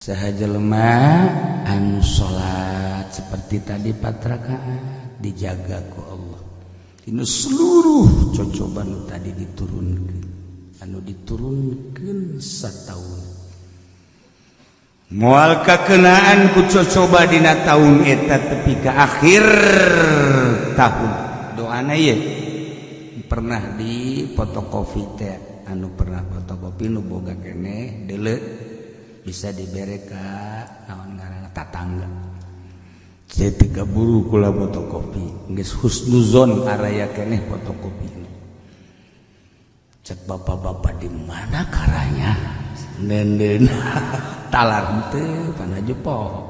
Saha jelema anu salat seperti tadi 4 rakaat dijaga ku Allah. Dina seluruh cocoban anu tadi diturunkeun, anu diturunkeun sataun. Moal kakenaan ku cocoba dina taun eta tepi ka akhir tahun. Doana ye pernah di fotokopi teh, anu pernah fotokopi nu boga keneh deuleu bisa dibere ka naon ngaranna tatangga. Saya tiga buru kula fotokopi geus husnuzon araya keneh fotokopi. Cek bapak-bapak di mana karanya? Nenden talar teu panaje poho.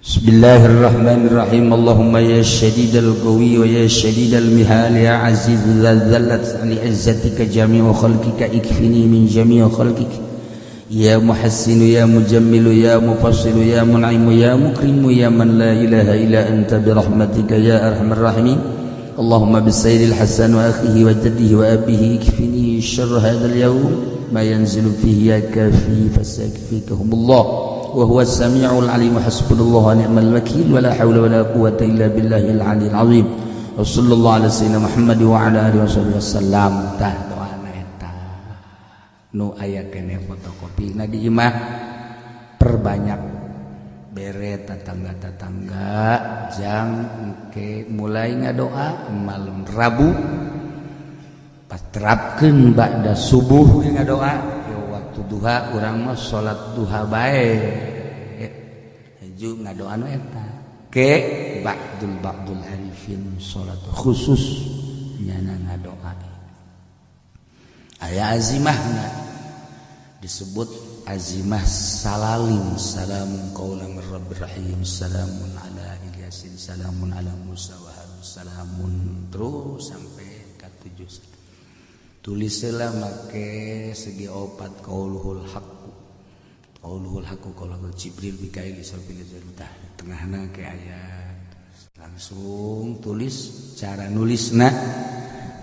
Bismillahirrahmanirrahim. Allahumma ya syadidal qawi wa ya syadidal mihal ya aziz dzallat li izzatika jami'u khalqika ikfini min jami'i khalqika ya muhassinu ya mujammilu ya mufassilu ya mun'imu ya mukrimu ya man la ilaha illa anta bi rahmatika ya arhamar rahimin. Allahumma bisayril hasan wa akhihi wa jaddihi wa abihi ikfini syarra hadzal yawm ma yanzilu fihi ya kafi fasakfikahumullah wa huwa as-sami'ul 'alim hasbunallahu wa ni'mal wakeel wa la haula wa la quwwata illa billahil 'aliyyil 'azim. Wa sallallahu ala sayyidina Muhammad wa ala alihi wasallam. Nu aya kene fotokopi na di imah perbanyak bere tetangga-tetangga jang engke mulai ngadoa malam Rabu patrapkeun ba'da subuh ngadoa ya waktu duha urang mah salat duha bae haju ngadoa nu eta ke ba'dul arifin salat khusus nyana ngadoa. Aya azimahna disebut azimah salalim, salamun qaulan mir rabbir rahim, salamun ala ilyasin, salamun ala musa wa harun, salamun terus sampai ke 7. Tulislah make segi opat qauluhul haqq, qauluhul haqq qaulul jibril mikail israfil zalutah tengahna ke ayat langsung tulis cara nulisna.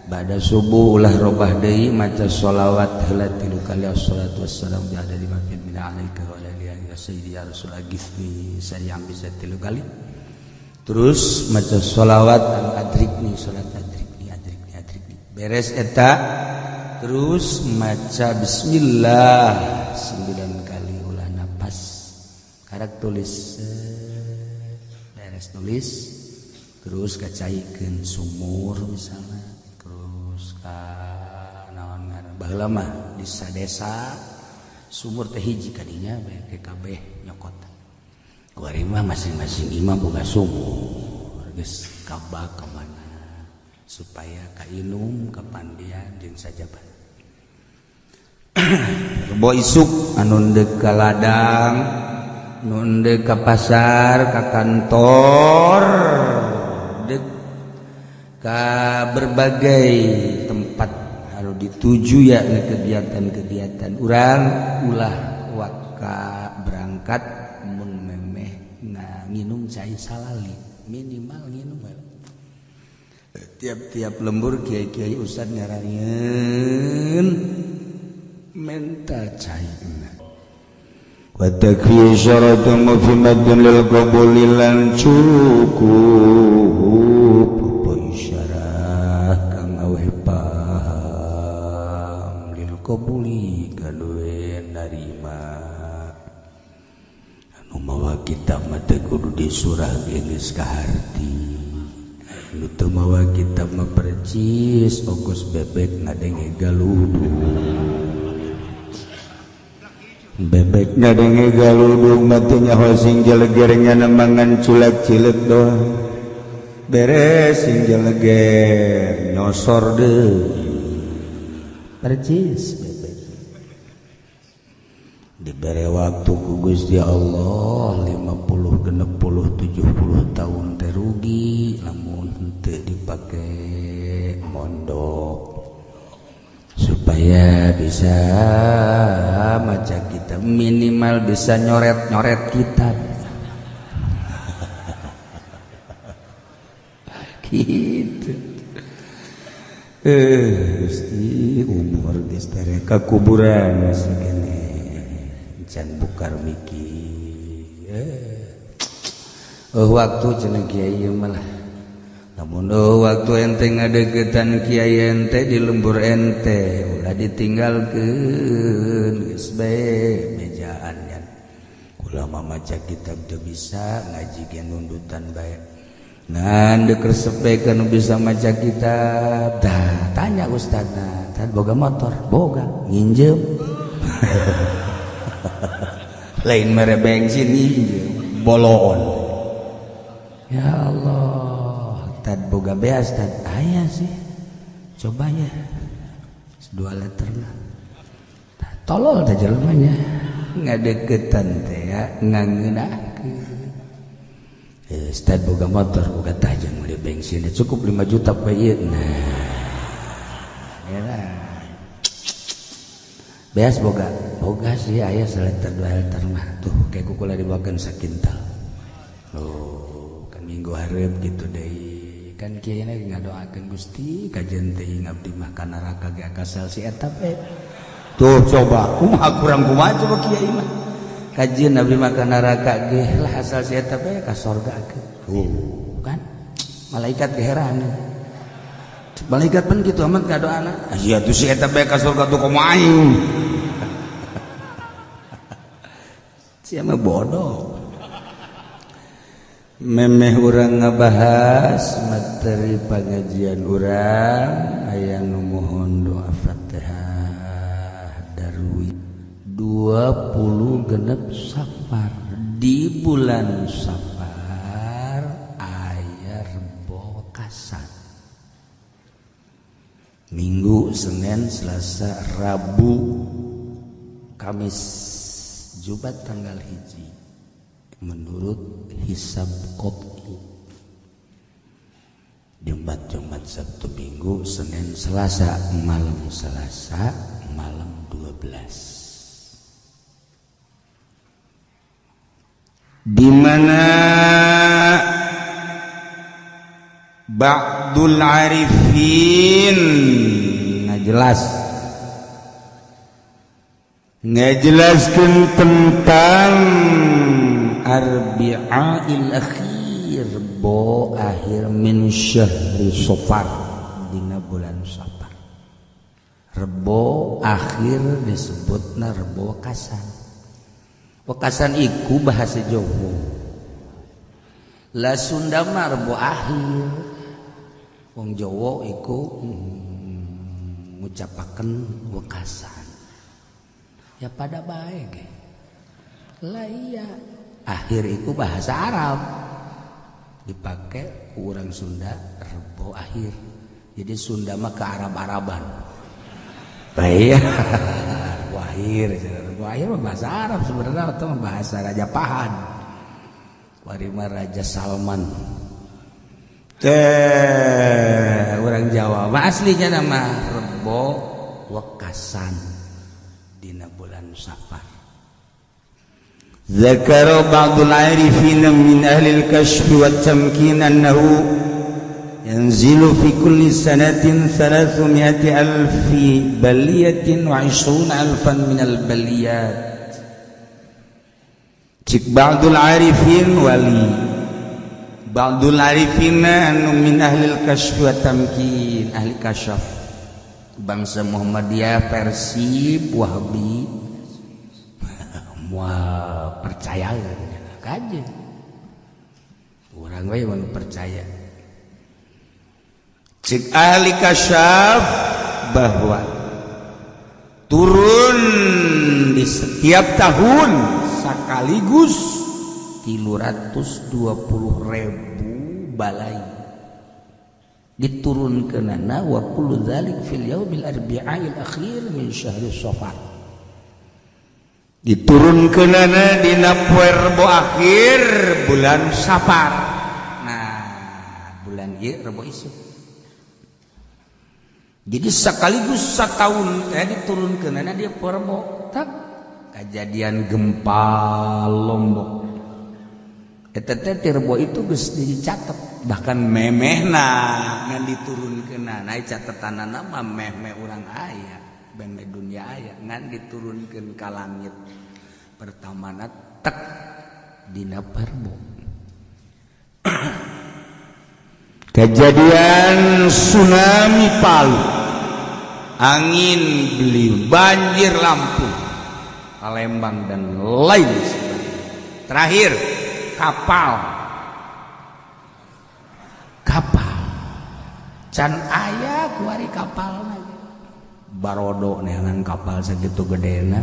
Ba'da subuh ulah robah deui maca sholawat heula 3 kali assalatu wassalamu ala lima fil min alaika wa ala alihi ya sayyidi ya rasul aghithni sayang bisa 3 kali. Terus maca sholawat adrikni salat adrikni beres eta terus maca bismillah 9 kali ulah napas karak tulis beres tulis terus kacaikeun sumur misalnya. Baheula mah di sadesa sumur teh hiji kadinya bae ke kabeh nyokot. Kuari mah masing-masing imam boga sumur geus kabak ka mana supaya kainum kapandian jeung sajaban. Rebo isuk anu endeg ka ladang, nu endeg ka pasar, ka kantor, endeg ka berbagai tempat dituju ya kegiatan-kegiatan urang ulah waka berangkat mun memeh nginum cai salali minimal nginum tiap-tiap lembur kiai-kiai ustad nyarangeun menta cai wa takfi syaratun mufimatun lil qabuli lan cukup isyarat kang aweh kabuli gadoe narima anu mawa kitab mah teu kudu disurah geus ka harti anu teu mawa kitab mah percis ogos bebek ngadenge galudug bebek ngadenge galudug mah teu nyaho sing jeleger nyana mangan culek cileuk doang beres sing jeleger nyosor deui percis bebek diberi waktu ku Gusti Allah 50 60 70 tahun teh rugi lamun henteu dipake mondok supaya bisa maca kitab minimal bisa nyoret-nyoret kitab gitu. Gusti umur geus tere ka kuburan segene can bukar mikir waktu cenah kiai malah namun waktu ente ngadegetan kiai ente di lembur ente ulah ditinggalkeun geus bae bejaan nya ulama maca kitab teu bisa ngaji ge nundutan bae ngan dikeresepekeun bisa maca kitab tah tanya ustadna tah boga motor boga nginjem lain mere bensin nginjem bolon ya Allah tad boga beas tad aya sih coba ya 2 liter lah tolol teh jelema nya ngadeukeutan teh ya ngangeunakeun Ustad boga motor boga tah jeung meuli bensin cukup 5 juta pe ieu nah ya beas boga sih aya 1 liter 2 liter mah tuh kayak kukula dibawakeun sakintal kan minggu hareup gitu deui kan kieu na ngadoakeun Gusti kajen teh ngabdi mah ka neraka ge kasal si eta we tuh coba kumaha kurang kumaha coba kiai mah kajian abdi mah ka neraka ge lah asal si eta we ka surga ge kan malaikat ge heran malaikat pun kitu amat ngadoana aya tuh si eta we ka surga tuh kumaha aing sia mah bodoh memeh urang ngabahas materi pengajian urang aya nu mohon doa Fatihah darwi 20 genep Safar di bulan Safar aya Rebo Kasan Minggu Senin Selasa Rabu Kamis Jumat tanggal hiji menurut hisab qot'i Jumat Sabtu Minggu Senin Selasa malam 12 di mana ba'dul arifin ngajelaskeun tentang Arbi'ail akhir bo akhir min syahri Safar dina bulan Safar Rebo akhir disebutna Rebo Wekasan Wekasan iku bahasa Jawa la Sunda mah Rebo akhir wong Jawa iku ngucapaken Wekasan ya pada bae ge lah iya akhir itu bahasa Arab dipakai ku urang Sunda Rebo akhir jadi Sunda mah ke Arab-Araban baik Rebo akhir mah bahasa Arab sebenarnya atau bahasa Raja Pahan warima Raja Salman orang Jawa mah aslinya nama Rebo Wekasan dina bulan Safar ذكر بعض العارفين من أهل الكشف والتمكين أنه ينزل في كل سنة 300,000 بلية و20,000 من البليات cik بعض العارفين ولي بعض العارفين أنه من أهل الكشف والتمكين أهل كشف bangsa Muhammadiyah Persib Wahabi mual percaya kaje orang we mun percaya cik ahli kasyaf bahwa turun di setiap tahun sekaligus 320.000 balai diturunkeunana wa kullu dzalik fil yaumil arbi'il akhir min syahri Safar diturunkeunana dina poe Rebo akhir bulan Safar nah bulan ieu Rebo isuk jadi sekaligus setahun diturunkeunana dia poe Rebo tak kejadian gempa Lombok eta teh Rebo itu geus dicatet bahkan memehna ngan diturunkeunana catetanana mah meh urang aya beme dunia aya ngan diturunkeun ka langit pertama tek dina parbo. Kejadian tsunami Palu, angin beliung, banjir Lampung, Palembang dan lain sebagainya. Terakhir kapal can aya kuari kapal barodo neangan kapal segitu gedena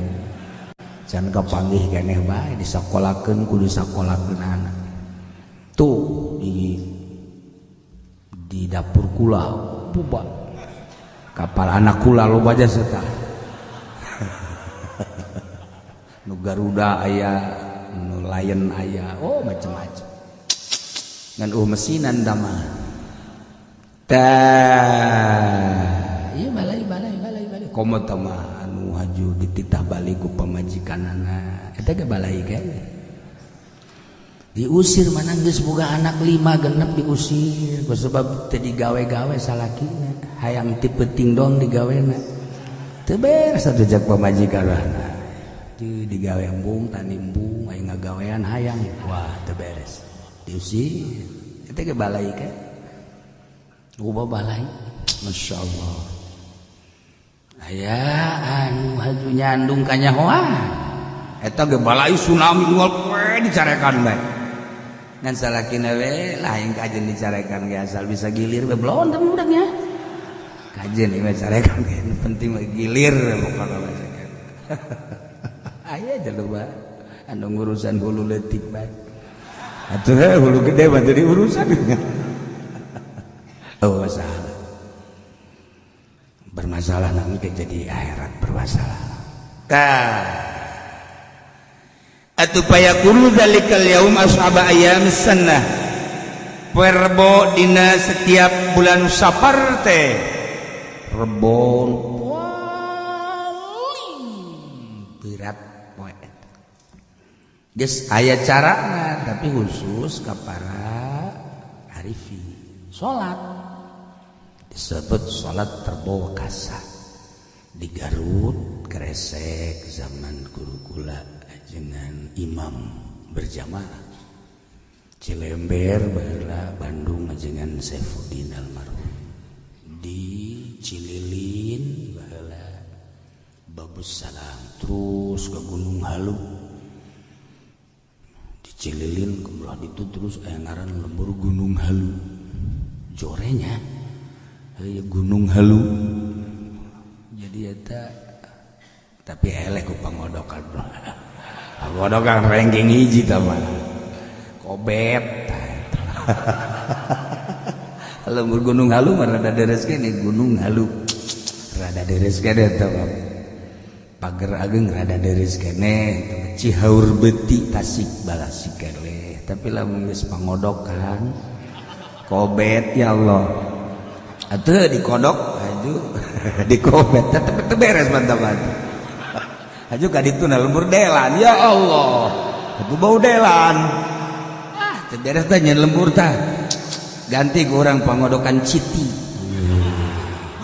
can kapanggih keneh bae disakolakeun kudu sakolakeun anak tuh di dapur kula buba kapal anak kula loba aja setah nu Garuda aya nu Lion aya macam-macam ngan mesinan damah iya balai komo tama anu haju dititah balik ku pamajikanana eta ge balai ge diusir manang geus boga anak 5 genep diusir sebab teu digawe-gawe salakina hayang ti penting dong digawena teu beres atuh jak pamajikanana teu digawe embung tanimbung aya ngagawean hayang wah teu beres diusir eta ge balai ge ubah balai Masya Allah aya anu haju nyandung kanyahoan eta ge balai tsunami unggal poe dicarekan bae ngan salakina we lain kajen dicarekan ge asal bisa gilir we belon teh budaknya kajen ieu carekan ge penting mah gilir pokona bae aya jaluba anu ngurusan hulu leutik bae atuh hulu gede mah teu diurusan masalah bermasalah nanti jadi akhirat bermasalah atuh payakunu zalikal yaum ashaba ayyam sunnah perbo dina setiap bulan Safar teh rebon paling berat poe eta geus aya carana tapi khusus ka para arifin salat disebut salat terbawa kasa di Garut Gresek zaman guru kula dengan imam berjamaah Cilember baheula Bandung dengan Saifuddin almarhum di Cililin baheula Babus Salam terus ke Gunung Halu di Cililin kebelah itu terus aya ngaran lembur Gunung Halu jorenya Gunung Halu jadi eta tapi elek ku pangodokan pangodokan ranking hiji mah kobet lembur Gunung Halu mah rada deres kene Gunung Halu rada deres kene eta pager ageng rada deres kene Cihaur Beuti Tasik Balasik kene tapi lamun geus pangodokan kobet ya Allah atuh dikodok aju dikobet tetep beres mantap aju ka ditu na lembur delan ya Allah atuh bau delan teu beres teh nyen lembur tah ganti ku urang pangodokan citi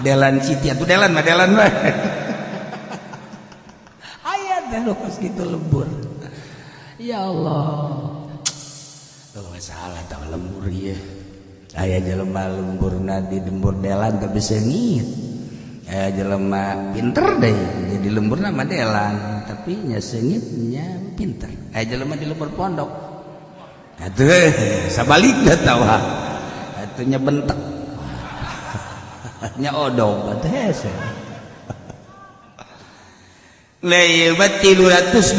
delan citi atuh delan mah delan bae aya teh pas kitu lembur ya Allah masalah tah lembur ieu aya jelema lemburna di lembur delan tapi seungit aya jelema pinter deh jadi lemburna mah delan tapi nya seungit nya pinter aya jelema di lembur pondok atuh sabalikna tawa atuh nya bentek nya odong atuh hese lae 320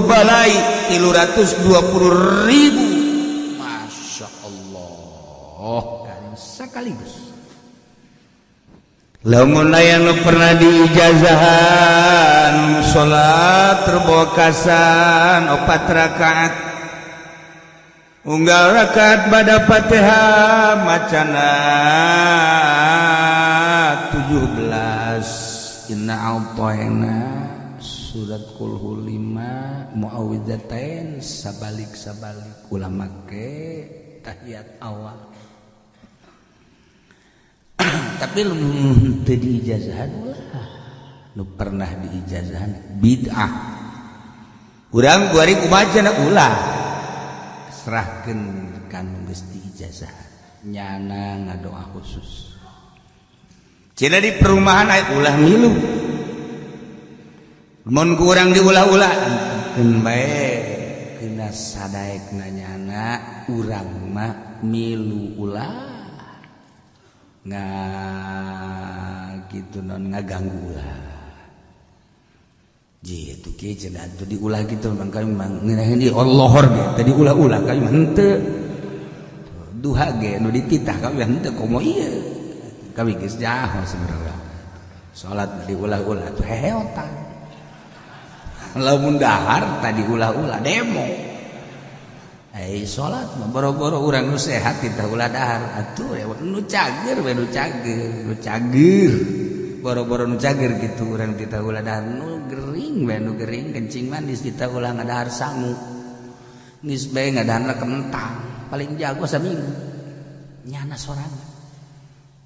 balai 320.000 sekaligus lamun aya nu pernah diijazahan salat terbawa kasan 4 rakaat unggal rakaat bada Fatihah macana 17 inna a'tayna surat kulhu 5 muawwidzatain sabalik ulama ke tahiyat awal tapi lu teu diijazahan ulah nu pernah diijazahan bid'ah urang kuari kumajana ulah serahkeun kanu geus diijazah nyana ngadoa khusus. Cenah di perumahan aya ulah milu. Mun kurang diulah-ulah keun bae kena sadaekna nyana urang mah milu ulah. Gitu non ngaganggu ulah. Jitu kieu cenah atuh diulah kitu mangka memang ngeunaheun di Allah ge tadi ulah-ulah ka henteu. Duha ge nu dititah ka henteu komo ieu. Kami geus jauh sebenarnya. Salat diulah-ulah tuh heheotan. Lamun dahar tadi ulah-ulah demo. Salat mah boro-boro urang nu sehat kita ulah dahar atuh nu cager we nu cager. Boro-boro nu cager gitu urang kita ulah dahar nu gering we nu gering kencing manis kita ulah ngadahar sangu. Geus bae ngadaharna kentang paling jago saminggu. Nyana sorangan.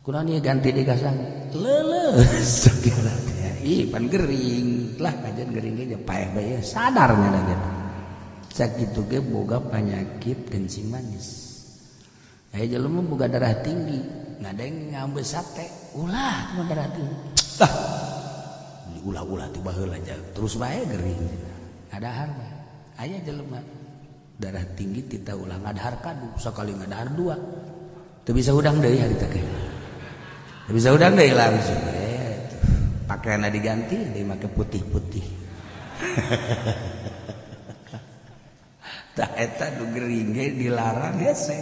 Kunaon ieu ganti di kasang leuleus segala teh pan gering lah kajian gering ge paeh bae sadar nya da sakitu ge boga panyakit kencing manis aya jelema boga darah tinggi ngadeng ngambeul sate ulah mah darah tinggi tah diulah-ulah tiba heula terus bae gering ngadahar bae aya jelema darah tinggi tita ulah ngadahar kadu sakali ngadahar dua teu bisa udang deui harita ge bisa udang deh langsung pakaiannya diganti dia make putih-putih tak eta nu gering ge dilarang hese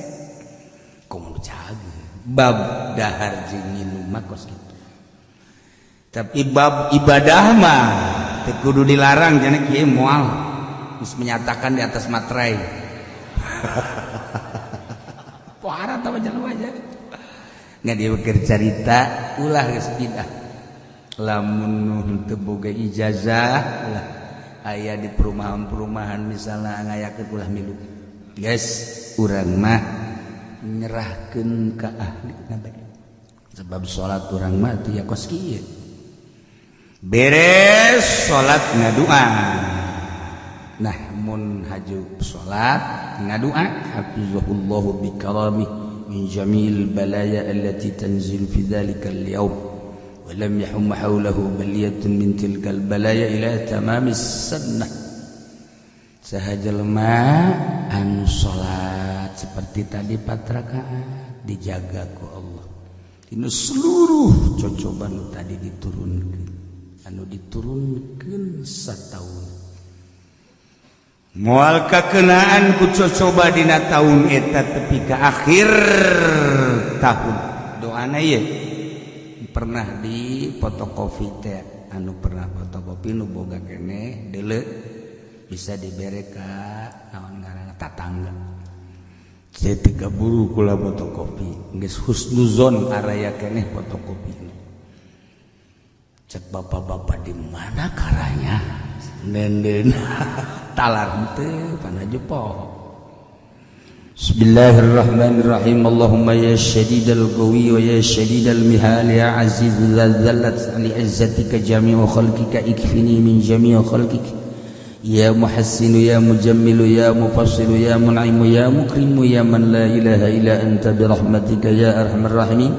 kumaha cager bab dahar jeung nginum mah kos kitu tapi bab ibadah mah teu kudu dilarang cenah kieu moal geus menyatakan di atas materai pohara tah jelema aja nggak dia bercerita ulah geus bidah lamun teu boga ijazah ulah aya di perumahan-perumahan misalna ngayakeun ulah milu guys urang mah nyerahkeun ka ahlina bae sebab salat urang mah teu yakos kieu beres salat ngadoa nah mun haju salat ngadoa hafizahullahu bi karamih من جميع البلايا التي تنزل في ذلك اليوم ولم يحم حوله بلية من تلك البلايا إلى تمام السنة sahajelma anu salat seperti tadi 4 rakaat dijaga ku Allah dina seluruh cocoban nu tadi diturunkeun sataun moal kakenaan ku cocoba dina taun eta tepi ka akhir tahun doana ye pernah di fotokopi teh anu pernah fotokopi nu boga keneh deuleu bisa dibere ka naon ngaranna tatangga teu kaburu kula fotokopi geus husnuzon araya keneh fotokopi cek bapak-bapak di mana karanya nenden talar henteu panaju poho Bismillahirrahmanirrahim Allahumma ya syadidal qawi wa ya syadidal mihal ya aziz zallat li izzatika jami'u khalqika ikfini min jami'u khalqika ya muhassinu ya mujammilu ya mufassilu ya mun'imu ya mukrimu ya man la ilaha illa anta bi rahmatika ya arhamar rahimin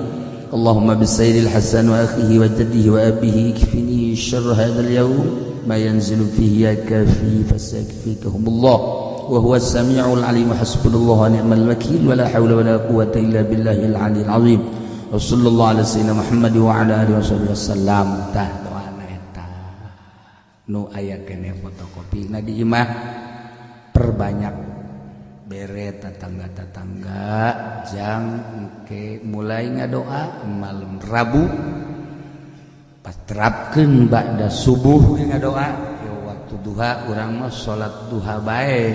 Allahumma bisayyidil hasan wa akhihi wa jaddihi wa abihi ikfini syarra hadzal yawm ما ينزل فيه يا كافي فسيكفيكهم الله وهو السميع العليم حسبنا الله ونعم الوكيل ولا حول ولا قوة إلا بالله العلي العظيم وصلى الله على سيدنا محمد وعلى آله وصحبه وسلم tah doana eta nu aya keneh fotokopi na di imah perbanyak bere tetangga-tetangga jang engke mulai ngadoa malam Rabu terapkeun ba'da subuh ngadoa ya waktu duha urang mah salat duha bae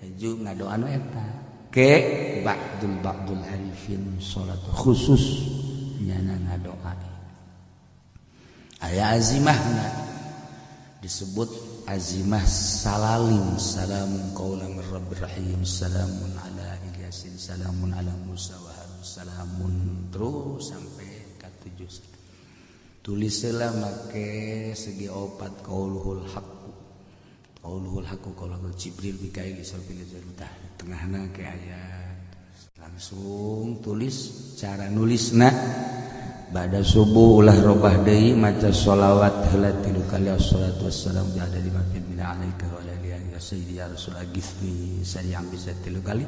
haju ngadoa anu eta ke ba'dul arifin salat khusus nyana ngadoa aya azimahna disebut azimah salalim salamun qaulan mir rabbir rahim salamun ala ilyasin salamun ala musa wa harun salamun terus sampai ke 7 tulislah make segi opat qauluhul haq qauluhul haqqu qaulul Jibril Mikail Israfil Zalutah tengahna ke ayat langsung tulis cara nulisna ba'da subuh ulah robah deui maca sholawat heula 3 kali assalatu wassalamu ala limatin min alaika wa ala alihi ya sayyidi ya rasul agifni sayang bisa 3 kali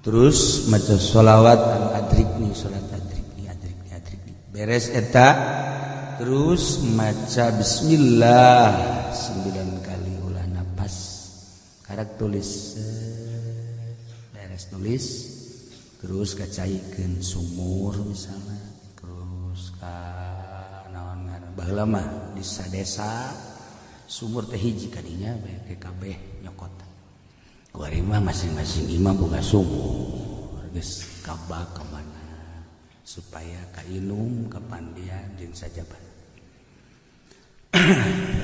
terus maca sholawat anu adrikni salat adrikni beres eta terus maca bismillah 9 kali ulah napas karak tulis beres tulis terus kacaikeun sumur misalnya terus ka naon ngaran baheula mah di sadesa sumur teh hiji kadinya bae ke kabeh nyokot kuari mah masing-masing imam boga sumur geus kabah ka mana supaya kainum kapandian jeung sajaban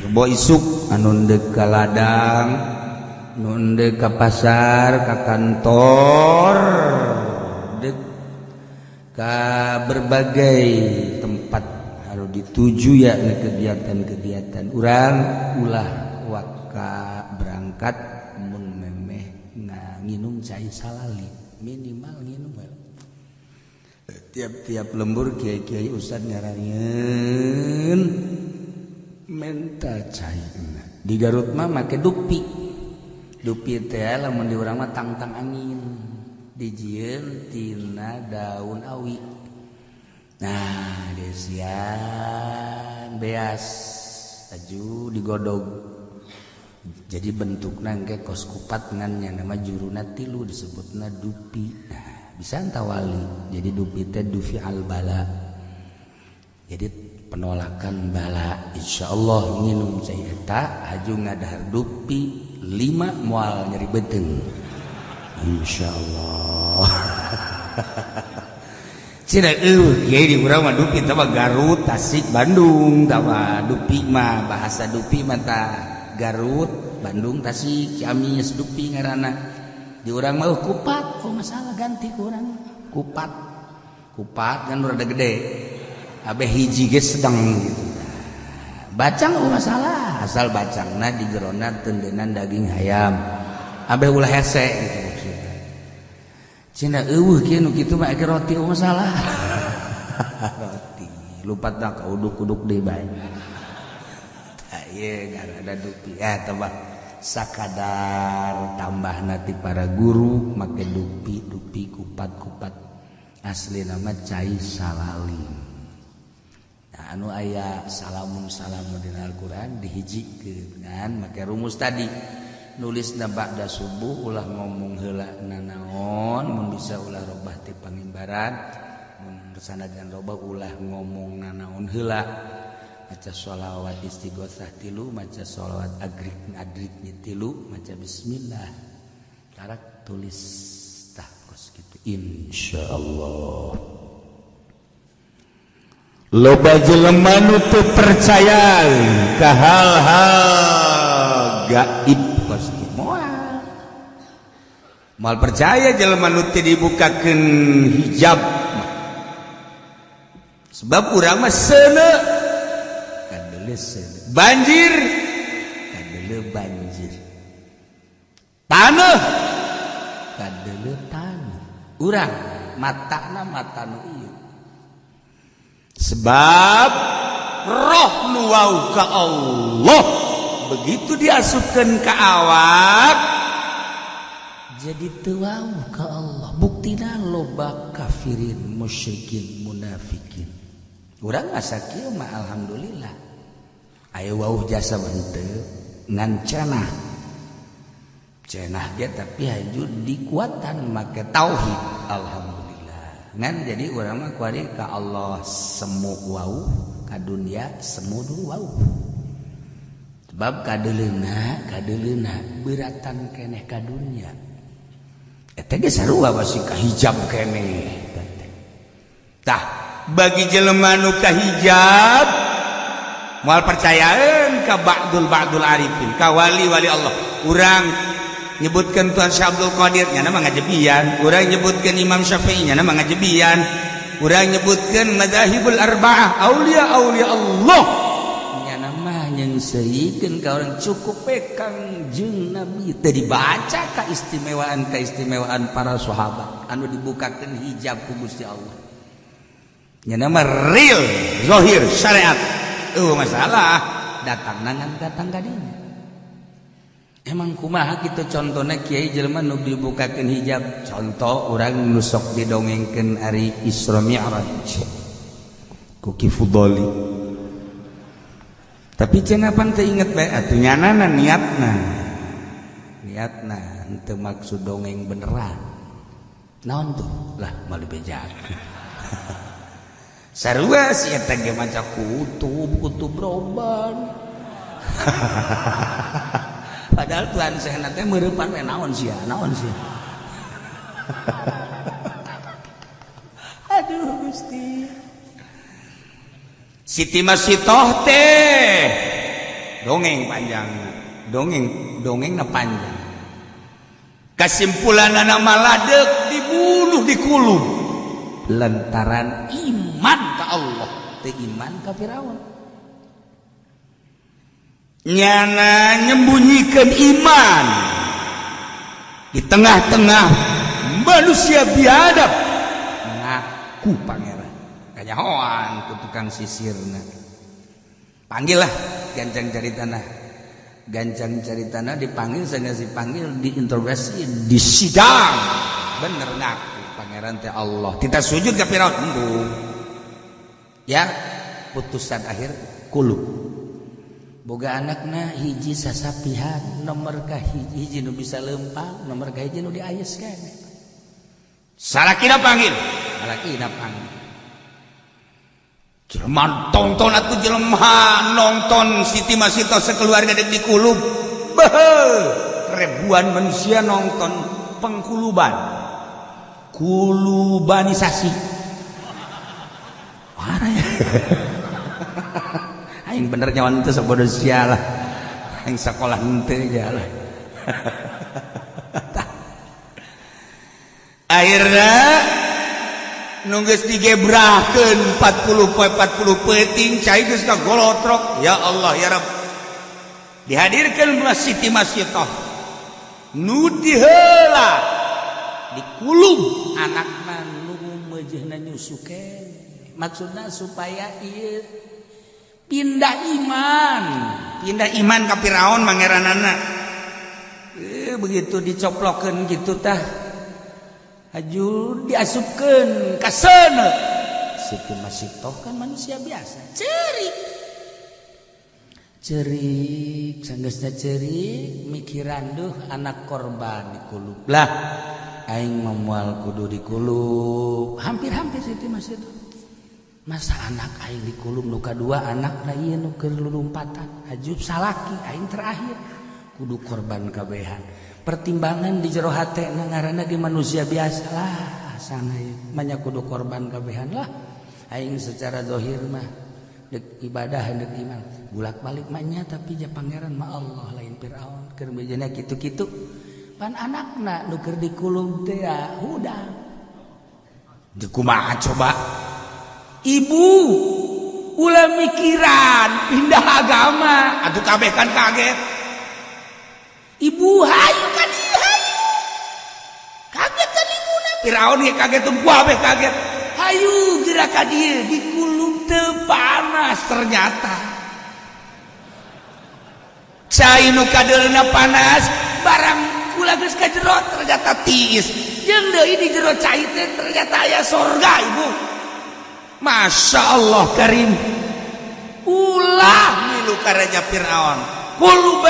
rebo isuk anu deuk ka ladang nu deuk ka pasar ka kantor deuk ka berbagai tempat harus dituju ya kegiatan-kegiatan urang ulah waka berangkat mun memeh nginum cai salali minimal nginum tiap-tiap lembur kiai-kiai ustad ngarangeun menta cai di Garut mah make dupi teh lamun di urang mah tang-tang angin dijieun tina daun awi nah desian beas aju digodog jadi bentukna engke kos kupat ngan nya nama juruna tilu disebutna dupi nah bisa tawali jadi dupi teh dufi al bala jadi penolakan bala insyaallah nginum cai eta aju ngadahar dupi 5 moal nyeri beteng insyaallah cina kiai di urang mah dupi teh mah Garut Tasik Bandung tah dupi mah bahasa dupi mah tah Garut Bandung Tasik Ciamis dupi ngaranna di urang mah kupat kok masalah ganti ku urang kupat kan rada gede abeh hiji ge sedang gitu bacang masalah asal bacangna di jerona tendenan daging hayam abeh ulah hese gitu maksudnya cina eueuh kieu nu kitu mah ake roti masalah roti lupat dah ka uduk-uduk deui bae tah ieu garada dupi tebak sakadar tambahna ti para guru make dupi kupat asli nama cai salalim nah, anu aya salamun dina Al-Qur'an dihijikeun ngan make rumus tadi nulisna ba'da subuh ulah ngomong heula nanaon mun bisa ulah robah ti pangimbaran mun sanajan robah ulah ngomong nanaon heula maca sholawat istighosah 3 maca sholawat adrikni 3 maca bismillah tarak tulis tah kos kitu insyaallah loba jelema nu teu percaya ka hal-hal gaib kos kitu moal percaya jelema nu teu dibukakeun hijab sebab urang mah seuneu kadeuleu seuneu banjir kadeuleu banjir taneuh kadeuleu taneuh urang matana mata nu ieu sebab roh nu wau ka Allah begitu diasupkeun ka awak jadi teu wau ka Allah buktina loba kafirin musyrikin munafikin urang asa kieu mah alhamdulillah aya wau jasa henteu ngan cenah ge tapi haju dikuatan make tauhid alhamdulillah ngan jadi urang mah kuari ka Allah semu wau ka dunia semu dulu wau sebab kadeuleuna beuratan keneh ka dunia eta ge sarua basi ka hijab keneh tah bagi jelema nu ka hijab moal percayaeun ka ba'dul arifin ka wali-wali Allah urang nyebutkeun Tuan Syekh Abdul Qadir nya mah ngajebian urang nyebutkeun Imam Syafi'i nya mah ngajebian urang nyebutkeun madzhabul arba'ah aulia Allah nya mah nyengseikeun ka orang cukup Kangjeng Nabi teu dibaca keistimewaan para sahabat anu dibukakeun hijab ku Gusti Allah. Nya nama real zahir syariat. Masalah datang ka dinya. Emang kumaha kitu contona kiai jelema nu dibukakeun hijab? Contoh urang nu sok didongengkeun ari Isra Mi'raj ku Ki Fudoli. Tapi cenah pan teu inget bae atuh nyanana niatna henteu maksud dongeng beneran. Naon tuh? Lah malu bejaan. Sarua si eta ge maca kutub roban. Padahal Tuhan saya teh meurepan we naon sia. Aduh Gusti. Siti Masitoh teh dongeng panjang. Dongengna panjang. Kasimpulanna maladeg dibunuh di kulub lantaran iman ka Allah, teu iman ka Firaun. Nyana nyembunyikan iman di tengah-tengah manusia biadab ngaku pangeran kanyahoan ku tukang sisirna. Panggillah gancang caritana dipanggil sanes dipanggil diinterogasi di sidang bener ngaku pangeran teh Allah kita sujud ka Firaun embung ya putusan akhir kulub boga anakna hiji sasapihan nomor ka hiji nu bisa lempang nomor ka hiji nu diayeskeun salakina panggil jelema tonton atuh jelema nonton Siti Masitoh sakeluarga deuk di kulub ribuan manusia nonton kulubanisasi parah ya. Aing bener nyawan teh sabodo sia lah. Aing sakolah henteu ja lah. Akhirna nu geus digebrahkeun 40 peuting cai geus kagolotrok. Ya Allah ya Rabb. Dihadirkeun ulah Siti Masitoh. Nu diheula di kulub anakna nu meujeuhna nyusukeun. Maksudna supaya ieu pindah iman ka Firaun mangeranana. Begitu dicoplokeun kitu tah hajur diasupkeun ka seuneu. Siti Masitoh kan manusia biasa, cerik sanggeusna cerik mikiran duh anak korban di kulub. Lah aing moal kudu di kulub. Hampir Siti Masitoh. Masa anak aing di kulub nu kadua anak ieu nu keur lulumpatan hajub salaki aing terakhir kudu korban kabehan. Pertimbangan di jero hatena ngaranna ge manusia biasa lah sana manya kudu korban kabehan lah. Aing secara zahir mah deuk ibadah deuk iman bulak-balik mah nya tapi ja pangeran mah Allah lain Firaun keur bejana kitu-kitu pan anakna nu keur di kulub teh hudang. Di kumaha coba? Ibu ulah mikiran pindah agama atuh kabeh kan kaget. Ibu hayu kan hayu kaget kan ibuna Firaun ge kaget tuh kabeh kaget hayu geura ka dieu di kulub teu panas ternyata cai nu kadeulna panas barang ulah geus ka jero ternyata tiis jeung deui di jero cai teh ternyata aya sorga ibu. Masya Allah Karim ulah milu karanya Firaun kulub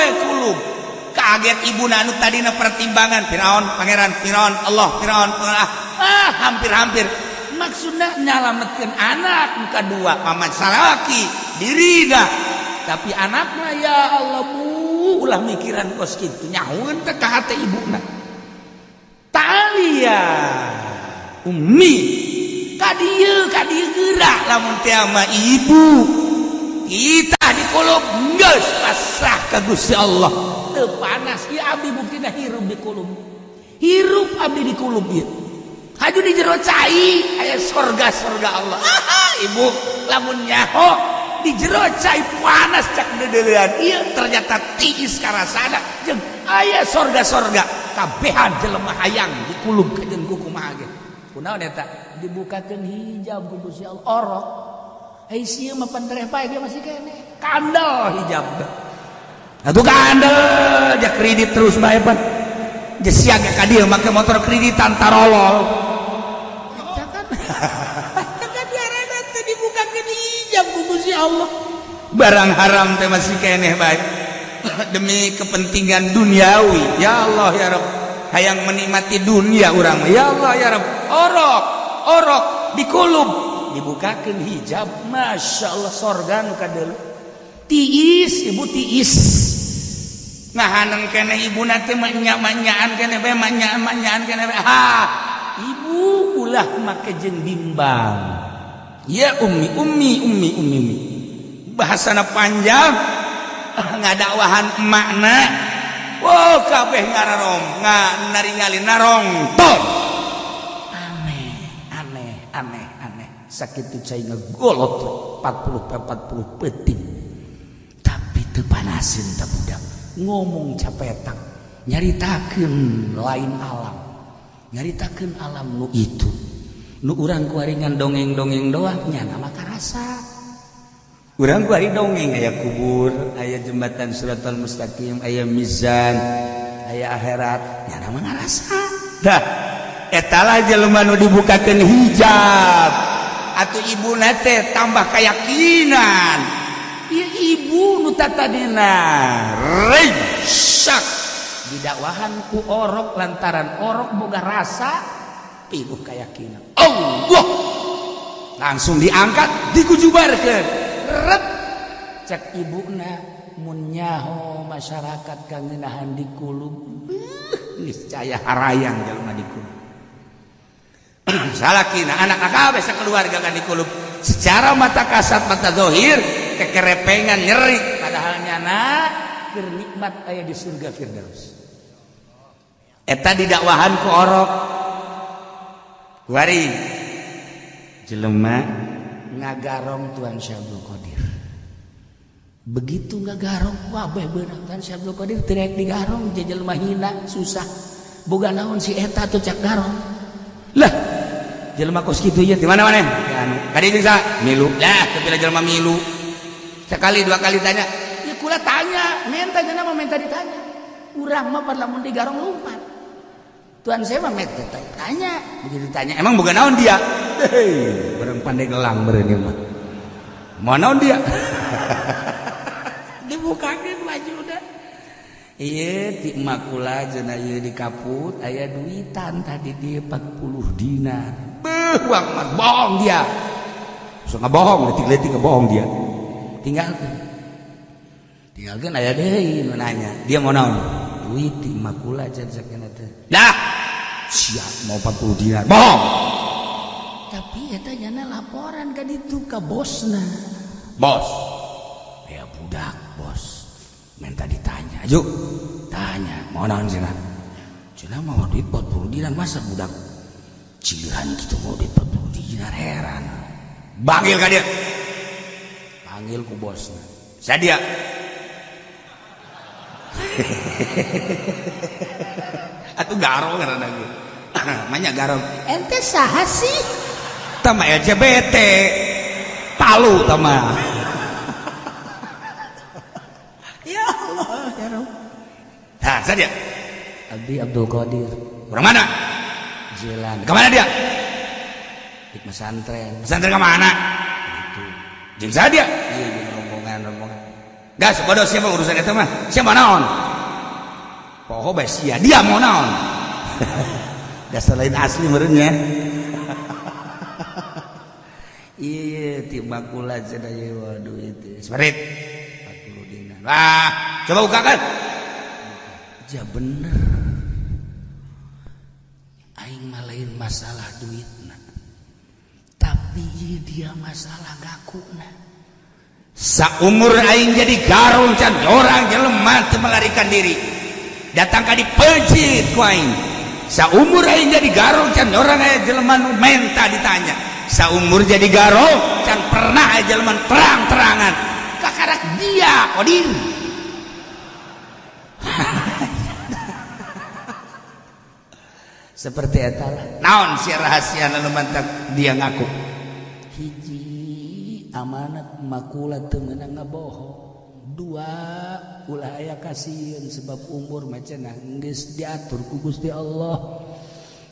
kaget ibu anu tadina pertimbangan Firaun pangeran Firaun Allah Firaun hampir maksudnya nyalametkeun anak muka dua paman salaki dirina tapi anaknya ya Allah ulah mikiran kos kitu nyahoeun teh ka hate ibuna talia ummi kadieu gerak lamun teh mah ibu kita di kulub geus pasrah ka Gusti Allah teu panas ieu abdi buktina hirup di kulub hirup abdi di kulub ieu haju di jero cai aya sorga Allah ibu lamun nyaho di jero cai panas cak dedeulean ieu ternyata tiis karasana jeung aya sorga-sorga kabehan jelema hayang dikulub ka jeung kumaha ge kunaon eta dibukakeun hijab ku Gusti Allah orok ai sieu mah pantereh pae ge masih kene kandel hijab atuh kandel jak kredit terus bae pan geus siaga ka dieu make motor kreditan tarolol eta kan eta diarana teh dibukakeun hijab ku Gusti Allah barang haram teh masih keneh bae demi kepentingan duniawi ya Allah ya Rabb hayang menikmati dunia urang ya Allah ya Rabb orok dikulub dibukakeun hijab Masya Allah sorga nu kadeuleu tiis ibu tiis ngahaneng keneh ibuna teh manya-manyaan keneh bae manya-manyaan keneh bae ha ibu ulah make jeung bimbang ya ummi bahasana panjang ngadakwahan makna wow kabeh ngararom naringali narong tol aneh sakitu cai ngegolot 40 penting tapi teu panaseun ta budak ngomong capetak nyaritakeun lain alam nyaritakeun alam nu itu nu urang kuaringan dongeng-dongeng doang nya mah karasa urang kuari dongeng aya kubur aya jembatan Siratal Mustaqim aya mizan aya akhirat nya mah ngarasa dah eta lah jelema nu dibukakeun hijab atuh ibuna teh tambah keyakinan ieu ibu nu tatadina resak didakwahan ku orok lantaran orok boga rasa pinuh keyakinan Allah langsung diangkat dikujubarkeun rep cek ibuna mun nyaho masyarakat kang ngeunahan dikulub niscaya harayang jalma dikulub salakina anak-anak kabeh sakeluarga kan dikulub secara mata kasat mata zahir kekerepengan nyeri padahal nyana keur nikmat aya di surga Firdaus eta didakwahan ku orok kuari jelema ngagarong Tuan Syekh Abdul Qadir begitu ngagarong wabeh beunang Tuan Syekh Abdul Qadir teu rek digarong jelema hina susah boga naon si eta tuh cak garong lah jelema kos kitu ieu di mana maneh anu kadi jeung sa milu lah teu pila jelema milu sekali dua kali tanya ya kula tanya menta cenah mah menta ditanya urang mah pan lamun digarong lumpat Tuan saya mah menta tanya begitu ditanya emang boga naon dia hei bareng pandai gelang beureun ieu mah moal naon dia dibukakeun wajuna ieu ti emak kula cenah ieu di kaput aya duitan tadi di 40 dinar beuh uang mah bohong dia sok ngabohong leutik-leutik ngabohong dia tinggalkeun aya deui nu nanya dia mau naon duit ti emak kula cenah sakena teh dah siap mau 40 dinar bohong tapi eta nyana laporan ka ditu ka bosna bos ya budak bos minta ditanya ayo tanya mau naon cenah mau duit 40 dinar masa budak cileran kitu mau duit 40 dinar heran panggil ka dia panggil ku bosna sadia atuh garong ngaranna ge manya garong ente saha sih tama LGBT palu tama ya Allah ya Rabb nah sadia Abdi Abdul Qadir orang mana jalan ke mana dia di pesantren ke mana itu jeung sadia ieu rombongan gas bodoh siapa urusan eta mah siapa naon poho bae sia dia mau naon gas lain asli meureun nya iya tiba kula cenah ieu waduh itu separit 40 dinar wah coba bukakan ja bener aing mah lain masalah duitna tapi ieu dia masalah gakuna saumur aing jadi garong can orang jelema teu melarikan diri datang ka dipejit ku aing saumur aing jadi garong can orang aya jelema nu menta ditanya saumur jadi garong can pernah aja leman terang-terangan kakarak dia Odin seperti eta lah naon si rahasia nu mantap dia ngaku hiji amanat makula teu meunang ngabohong dua ulah aya kasieun sebab umur macenah geus diatur ku Gusti Allah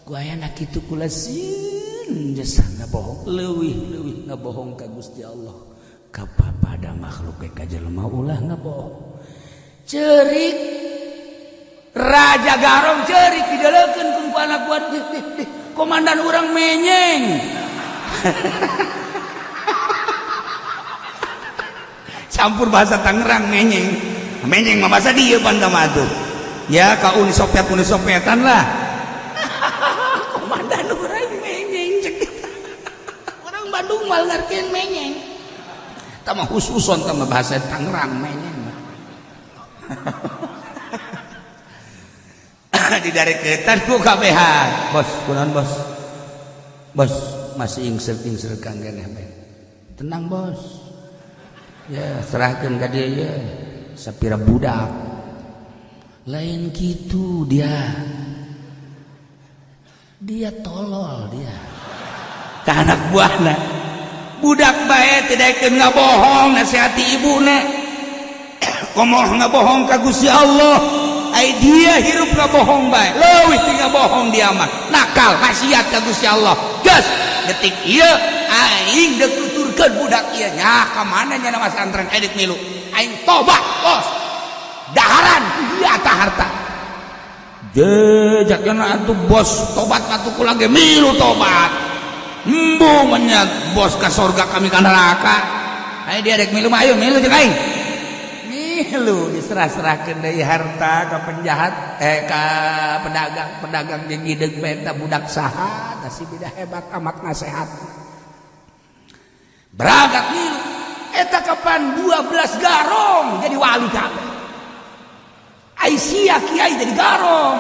ku ayana kitu kula sieun jasa ngabohong leuwih ngabohong ka Gusti Allah ka pada makhluk ka jelema ulah ngabohong ceurik Raja Garong ceurik didalekeun ku anak buat komandan urang menyeng campur bahasa Tangerang menyeng mah bahasa dieu pantah mah tuh ya ka Uni Sopietan lah komandan urang menyeng cek orang Bandung mal ngartieun menyeng tah mah khususon tah mah bahasa Tangerang menyeng didareketan ku kabehan bos kunaon bos masih ingser kang keneh tenang bos ya serahkeun ka dieu ya sapira budak lain kitu dia tolol dia ka anak buahna budak bae teu daekeun ngabohong nasihati ibuna komoh ngabohong ka Gusti Allah ai dia hirup ngabohong bae leuwih ti ngabohong dia mah nakal maksiat ka Gusti Allah geus detik ieu aing deuk tuturkeun budak ieu nya ka mana nya nama santren edit milu aing tobat bos daharan dia tah harta jejakna atuh bos tobat atuh kula ge milu tobat embung menyat bos ka surga kami ka neraka ai dia rek milu mah ayo milu jeung aing milu diserah-serahkeun deui harta ka penjahat ka pedagang jeung gideug beta budak saha da si bida hebat amat nasehat berangkat milu eta kapan 12 garong jadi wali kabeh ai sia kiai jadi garong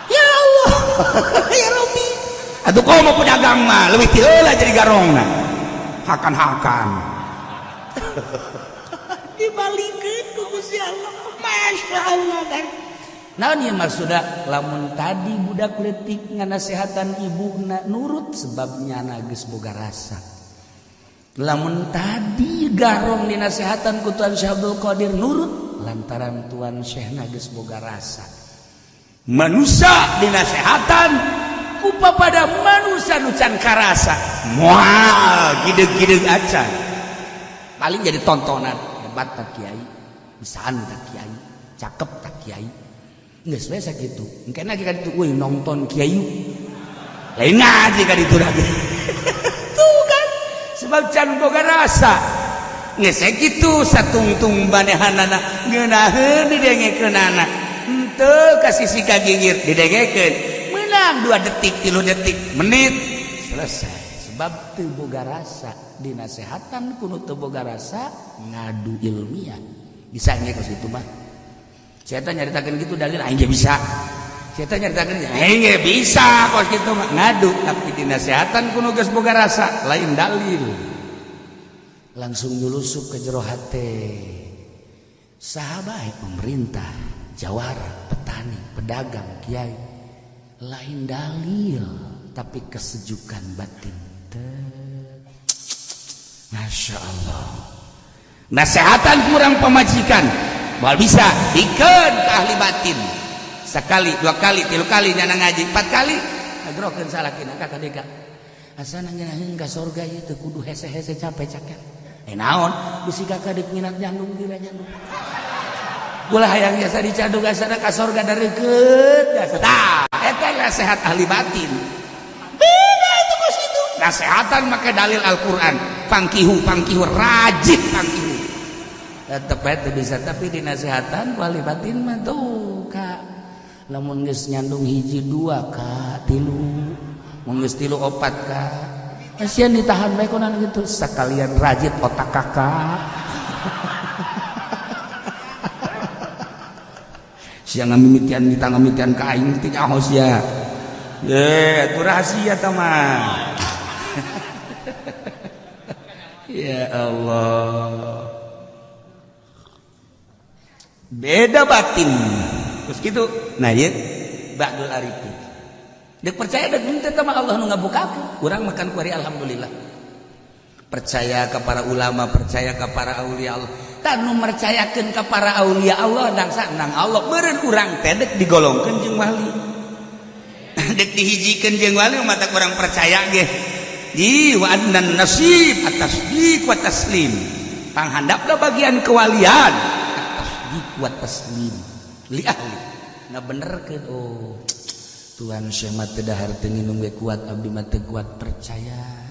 ya Allah ya Rabbi atuh komo pedagang mah leuwih ti heula jadi garongna hakan-hakan dibalikeun ku Gusti Allah masya Allah kan naon ieu maksudna lamun tadi budak leutik nganasehatan ibuna nurut sebabnya geus boga rasa lamun tadi garong dinasehatan ku Tuan Syekh Abdul Qadir nurut lantaran Tuan Syekh geus boga rasa manusia dinasehatan ku papada manusia nu can karasa moal gideug-gideug acan paling jadi tontonan hebat tak kiai bisaan tak kiai cakep tak kiai geus we sakitu engke lagi ka ditu euy nonton kiai lain ngaji ka ditu lagi tuh kan sebab can boga rasa geus sakitu satungtung banehanana ngeunaheun didengekeunana henteu ka sisi ka gigir didengekeun meunang 2 detik 3 detik menit selesai sebab teu boga rasa dinasehatan kuno teu boga rasa ngadu ilmiah bisa nge ka situ mah saya nyaritakeun kitu dalil aing ge bisa saya nyaritakeun aing ge bisa kos kitu mah ngadu tapi dinasehatan kuno geus boga rasa lain dalil langsung nyulusup ke jero hate sahabat pemerintah jawara petani pedagang kiai lain dalil tapi kesejukan batin Masya Allah nasehatan kurang pemajikan moal bisa dikeun ka ahli batin sekali 2 kali 3 kali nyana ngaji 4 kali ngagrokeun salakina ka kadeka asana ngeunaheun ka surga ieu teu kudu hese-hese capek-capek naon bisi ka kadek minat nyandung dira nyandung ulah hayang biasa dicadung asana ka surga dareukeut tah eta nasihat ahli batin beda itu kos itu nasehatan make dalil Al-Qur'an pangkihu rajin pangkihu tetep itu bisa tapi dinasehatan wali batin mah tuh kak lamun geus nyandung 1 2 kak 3 mun geus 3 4 kak kasihan ditahan bae kunaon gitu sekalian rajit otak kakak sia ngamimitian kita ka aing teh nyaho sia ye itu rahasia tah mah Ya Allah. Beda batin. Terus gitu. Nah ya, ba'dul arifin. Dek percaya dek minta sama Allah nu ngabukakeun. Urang makan kuari alhamdulillah. Percaya ke para ulama, percaya ke para aulia Allah. Tanu mercayakeun ke para aulia Allah dangsa nang Allah beureun urang teh dek digolongkeun jeung wali. Dek dihijikeun jeung wali mata urang percaya ge. Ji wa annan nasib at-tasdiq wa taslim. Panghandapna bagian kewalian at-tasdiq wa taslim. Li ahli. Ngabenerkeun oh. Tuhan Syekh mah teu dahar teu nginum ge kuat abdi mah teu kuat percaya.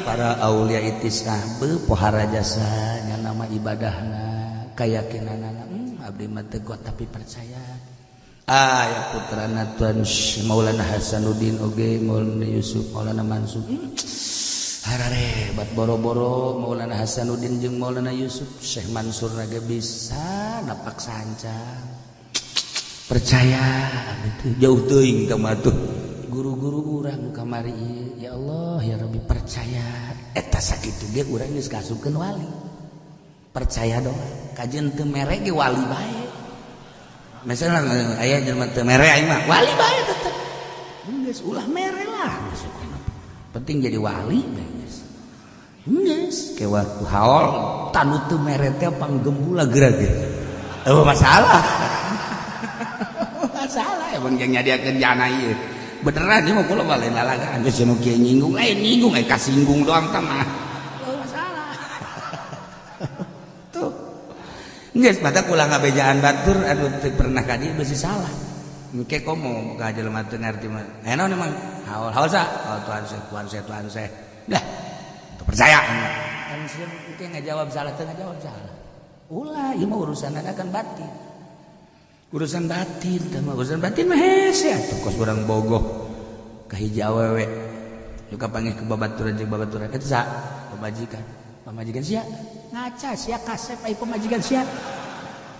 Para aulia itisah beu pohara jasa nya nama ibadahna kayakinanna abdi mah teu kuat tapi percaya. Ya putrana Tuhan Maulana Hasanuddin oge Maulana Yusuf Maulana Mansur harare bat boro-boro Maulana Hasanuddin jeung Maulana Yusuf Syekh Mansur ge bisa napak sancang percaya itu jauh teuing ka matuh guru-guru urang kamari ya Allah ya Rabbi percaya eta sakitu ge urang geus kasupkeun wali percaya doang kajeun teu mere ge wali bae. Misalnya ayah jelema teu mere aing mah wali bae tetep. Geus ulah mere lah. Penting jadi wali geus. Geus ke waktu haul tanu teu mere teh panggembula geura-geura. Eueuh masalah. Masalah emang yang nyadiakeun jana ieu. Beneran ieu mah kula balen lalagaan geus nu kieu nyinggung kasinggung doang tah mah. Eueuh masalah. Tuh. Geus mata kula ngabejaan batur anu teu pernah ka dieu beusi salah. Engke komo ka jelema teu ngarti mah. Naon emang haul sa? Oh Tuhan Syekh. Dah. Teu percaya. Kan sieun engke ngajawab salah teu ngajawab salah. Ulah ieu mah urusanna kan batin. Urusan batin tah mah urusan batin mah hese atuh kos urang bogoh ka hiji awewe. Yuk kapanggih ke babaturan jeung babaturan eta sa? Pamajikan sia ngaca sia kasep ai pemajikan sia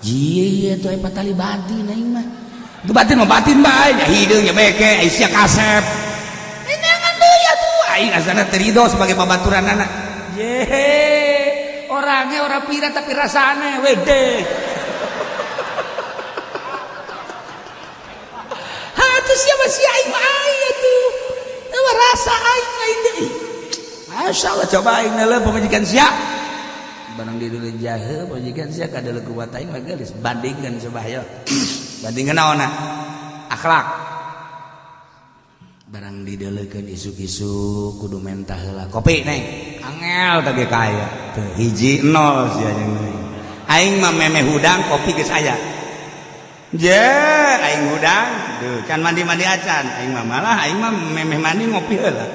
jieu atuh ai patali batin aing mah itu batin mah batin bae nya hideung nya beke ai sia kasep neangan deui atuh aing asana teu ridho sebagai babaturanana orangnya ora pira tapi rasane wede atuh siapa si aing mah aya tuh rasa aing deui masyaallah coba aing leuleuh pamajikan sia barang di dulu jahe pamajikan sia kadeuleuk kuat aing mah geus bandingkeun coba ayo bandingkeun naonna akhlak barang dideuleukkeun isuk-isuk kudu mentah heula kopi neng angel teh ge kaya teu hiji 0 sia jeung aing mah memeh hudang kopi geus aya je aing hudang tuh can mandi-mandi acan aing mah malah aing mah memeh mandi ngopi heula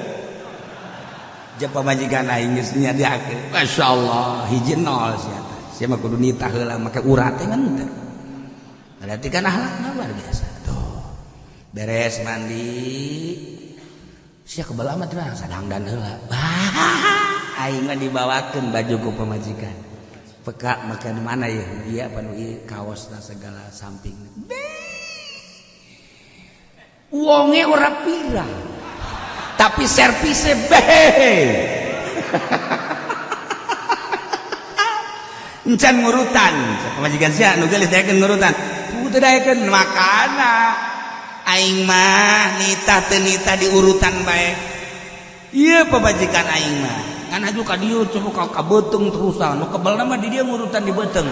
jeung pamajikan aing geus nyadiakeun masyaallah hiji 0 sia teh sia mah kudu nitah heula make urat teh kan teh berarti kan akhlakna luar biasa tuh beres mandi sia kebelah mah teh sadangdan heula aing mah dibawakeun baju ku pamajikan peka makan mana ya dia panu ieu kaosna segala samping wonge ora pirang tapi servisnya encan ngurutan pamajikan sia nu geus daekeun ngurutan kudu daekeun makana aing mah nitah teu nitah diurutan bae ieu pamajikan aing mah ngan aju ka dieu coba ka beuteung terusan nu kebelna mah di dieu ngurutan di beuteung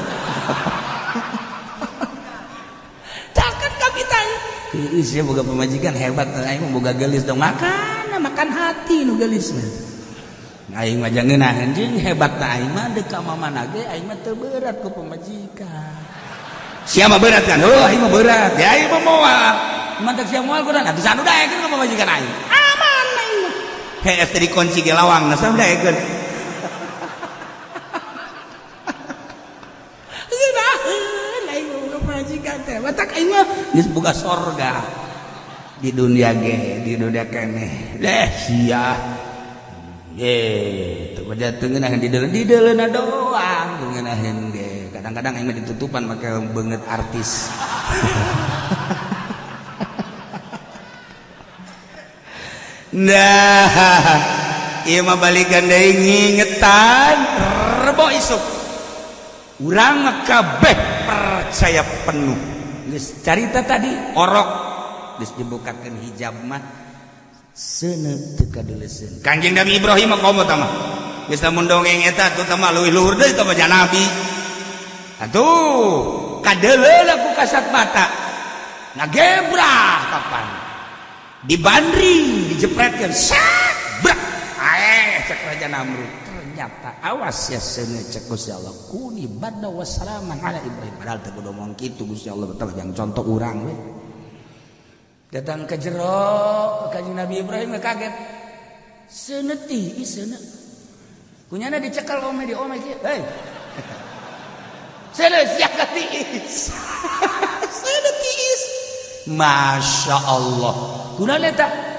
caket ka kita ieu sia boga pamajikan hebat aing mah boga geulis dong makan hati nu geulis mah aing mah jangan ngeunaheun jeung hebatna aing mah deuk ka mamana ge aing mah teu berat ku pamajikan sia mah berat kan aing mah berat ya aing mah moal mantak sia moal kudu atuh sanu daekeun ka pamajikan aing aman aing mah es teh dikunci ge lawang na sanu daekeun ngeunaheun aing mah pamajikan teh matak aing mah geus boga sorga di dunia ge di dunia keneh sia teu pada teu ngeunaheun di deuleuna doang teu ngeunaheun ge kadang-kadang aing mah ditutupan make beungeut artis nah ieu mah balikan deui nginget ngingetan rebo isuk urang kabeh percaya penuh geus carita tadi orok geus dibukakeun hijab mah seuneu teu kadeuleseun Kanjeng Nabi Ibrahim mah komo tah mah geus lamun dongeng eta atuh tah mah leuwih luhur deui tah baca nabi atuh kadeuleuh ku kasat mata ngagebrah kapan dibandring dijepretkeun sak brak cek Raja Namrud ternyata awas ya seuneu cek Gusti Allah kuni badda wassalaman ala Ibrahim padahal teu kudu ngomong kitu Gusti Allah betul yang contoh urang we datang ke jero Kanjeng Nabi Ibrahim kaget seuneu tiis seuneu kunyana dicekal ome di ome kieu hei seuneu sia ka tiis seuneu tiis Masya Allah kunaon eta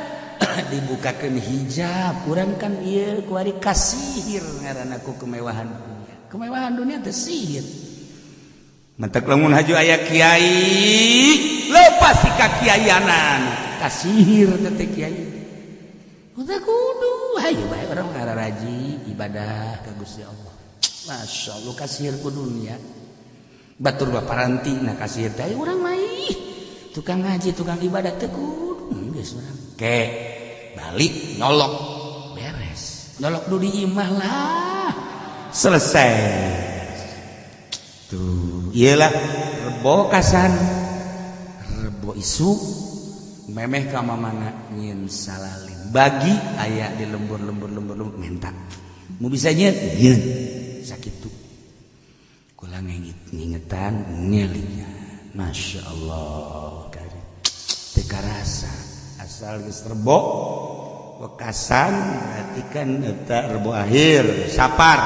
dibukakeun hijab urang kan ieu kuari kasihir ngaranna ku kemewahan dunia teh sihir mentek lamun haju aya kiai lepas si kakiayanan kasihir teh kiai udah kudu hayu bae urang ngararaji ibadah ka Gusti Allah Masya Allah kasihir ku dunia batur baparanti na kasihir teh urang mah tukang ngaji tukang ibadah teh kudu geus urang ke balik nyolok beres nyolok dulu di imah lah selesai tuh iyalah rebo kasan rebo isu memeh ka mamana nyin salalin bagi aya di lembur minta mau bisa nyeun nyeun sakitu kula ngingetan ngelinya Masya Allah kari teu karasa asal geus rebo wekasan berarti kan eta rebo akhir sapar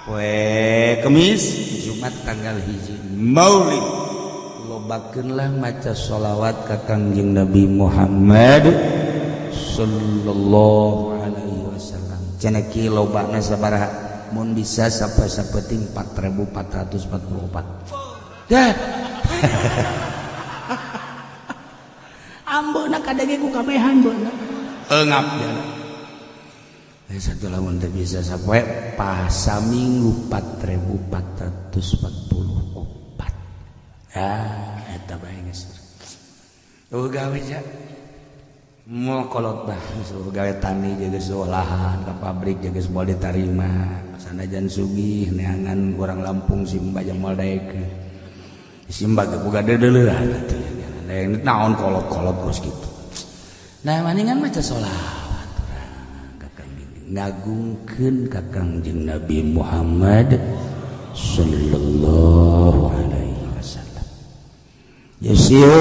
poe Kemis Jumat tanggal 1 Maulid lobakeunlah maca sholawat ka Kanjeng Nabi Muhammad sallallahu alaihi wasallam cenah kieu lobana sabaraha mun bisa sapeting 4444 dah ambona kadenge ku kabehan beuna eungap jana satu lamun teu bisa sapoe pasaminggu 4444 eta bae geus gawe ja moal kolot bah suruh gawe tani jaga olahan ka pabrik jaga moal ditarima sanajan sugih neangan urang Lampung simba jeung moal daekeun simba ge boga deuleuhan atuh naon kolot-kolot terus gitu nah maningan maca sholawat ngagungkeun ka Kanjeng Nabi Muhammad sallallahu alaihi wasallam yasiu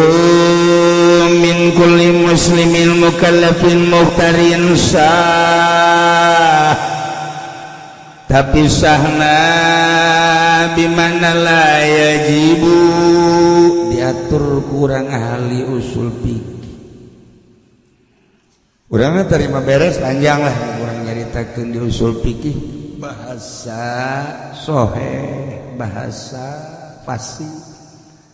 min kulli muslimin mukallafin muhtarin sah tapi sahna bimana la yajibu diatur kurang ahli usul fikih urang terima beres panjang lah urang nyaritakeun di usul fikih bahasa soheh bahasa fasih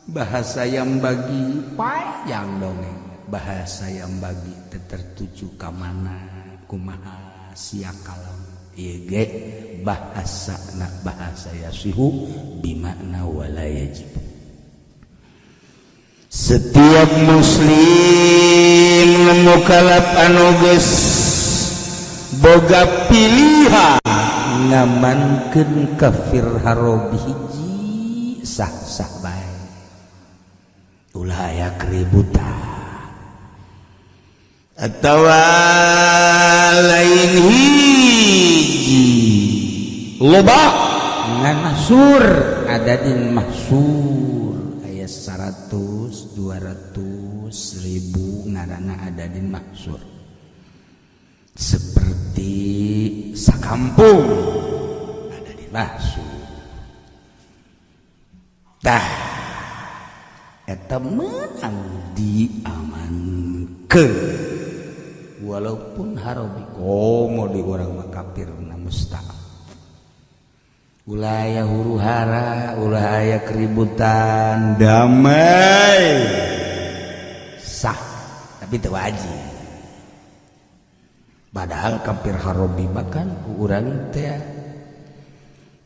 bahasa yang bagi panjang dongeng bahasa yang bagi tertuju ka mana kumaha sia kalam ieu ge bahasana bahasa yasihu bimakna wala yajib setiap muslim mukallaf anu geus boga pilihan ngamankeun kafir harobi hiji sah-sah bae ulah aya keributan atawa lain hiji loba ngan mahsur adadin mahsur aya 100 200 1000 ngaranna adadin mahsur seperti sakampung adadin mahsur tah eta menang diamankeun walaupun harobi komo di orang makapir musta'ab ulah aya huru-hara ulah aya keributan damai sah tapi teu wajib padahal kafir harobi bahkan urang teh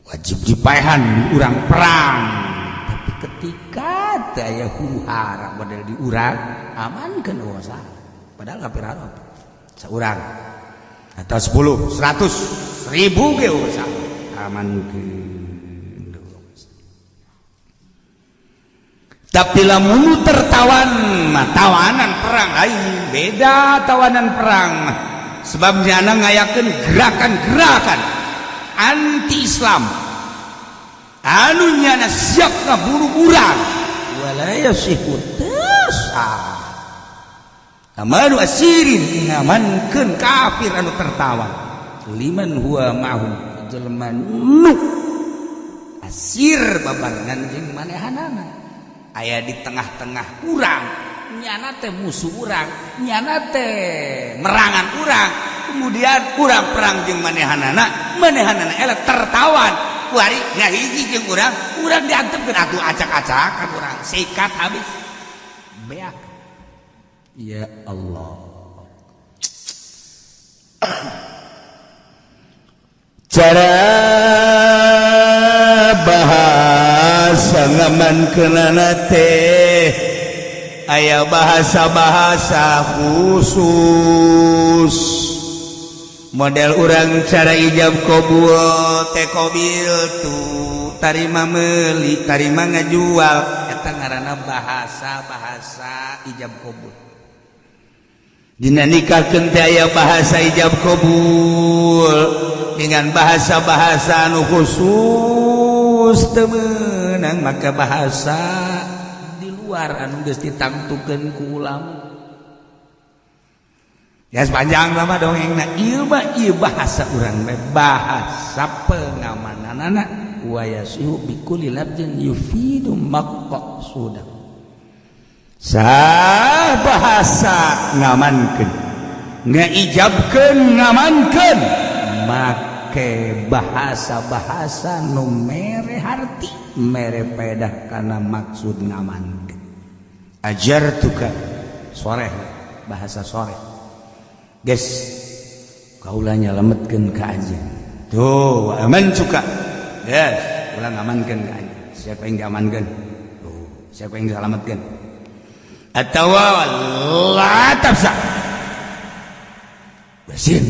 wajib dipaehan urang perang tapi ketika teh aya huru-hara model di urang amankeun dosa padahal kafir harobi saurang atau 10 100 1000 ge dosa amankeun dosa tapi lamun tertawan mah tawanan perang lain beda tawanan perang mah sebabnya anak ngayakeun gerakan-gerakan anti-Islam anu nyana siap ngaburu urang wala yasihu tasah amanu asirin ngamankeun kafir anu tertawan liman huwa ma'hum jelema nu asir babarengan jeung manehanana aya di tengah-tengah urang nyana teh musuh urang nyana teh merangan urang kemudian urang perang jeung manehanana eleh tertawan kuari ngahiji jeung urang diantepkeun atuh acak-acakan urang sikat habis beak ya Allah cara bahasa ngamankeunana teh aya bahasa-bahasa khusus model urang cara ijab qabul teh qabil tu tarima meuli tarima ngajual eta ngaranna bahasa-bahasa ijab qabul dina nikahkeun teh aya bahasa ijab qabul dengan bahasa-bahasa anu khusus teu meunang maka bahasa di luar anu geus ditangtukeun ku ulama ya sepanjang lama dongengna ieu mah ieu bahasa urang mah bahasa pengamananana wa yasihu bi kulli labdin yufidu maqsuda sah bahasa ngamankeun ngaijabkeun ngamankeun make bahasa-bahasa nu mere harti mere pedah kana maksud ngamankeun ajartuka sore bahasa sore guys kaula nyalametkeun ka anjeun tuh aman cuka guys ulang amankeun ka anjeun siapa yang diamankeun tuh siapa yang diselametkeun atawa la tafsa basin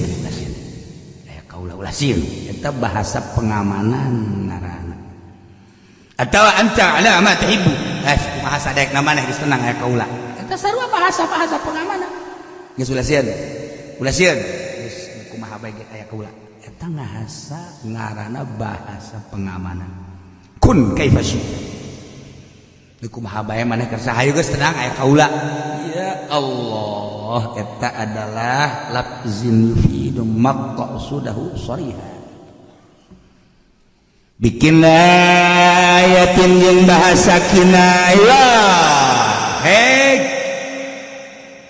aya kaula ulah sieun eta bahasa pengamanan ngaranna atawa anta ala ma tuhibbu kumaha sadayakna maneh geus tenang aya kaula eta sarua bahasa-bahasa pengamanan geus ulah sieun geus kumaha bae aya kaula eta ngahasa ngaranna bahasa pengamanan kun kaifa syi'ta kumaha bae maneh keur sahayu geus tenang aya kaula ya Allah eta adalah lafzin yufidu maqsudahu shariha bikin ayatin jeung bahasa kinayah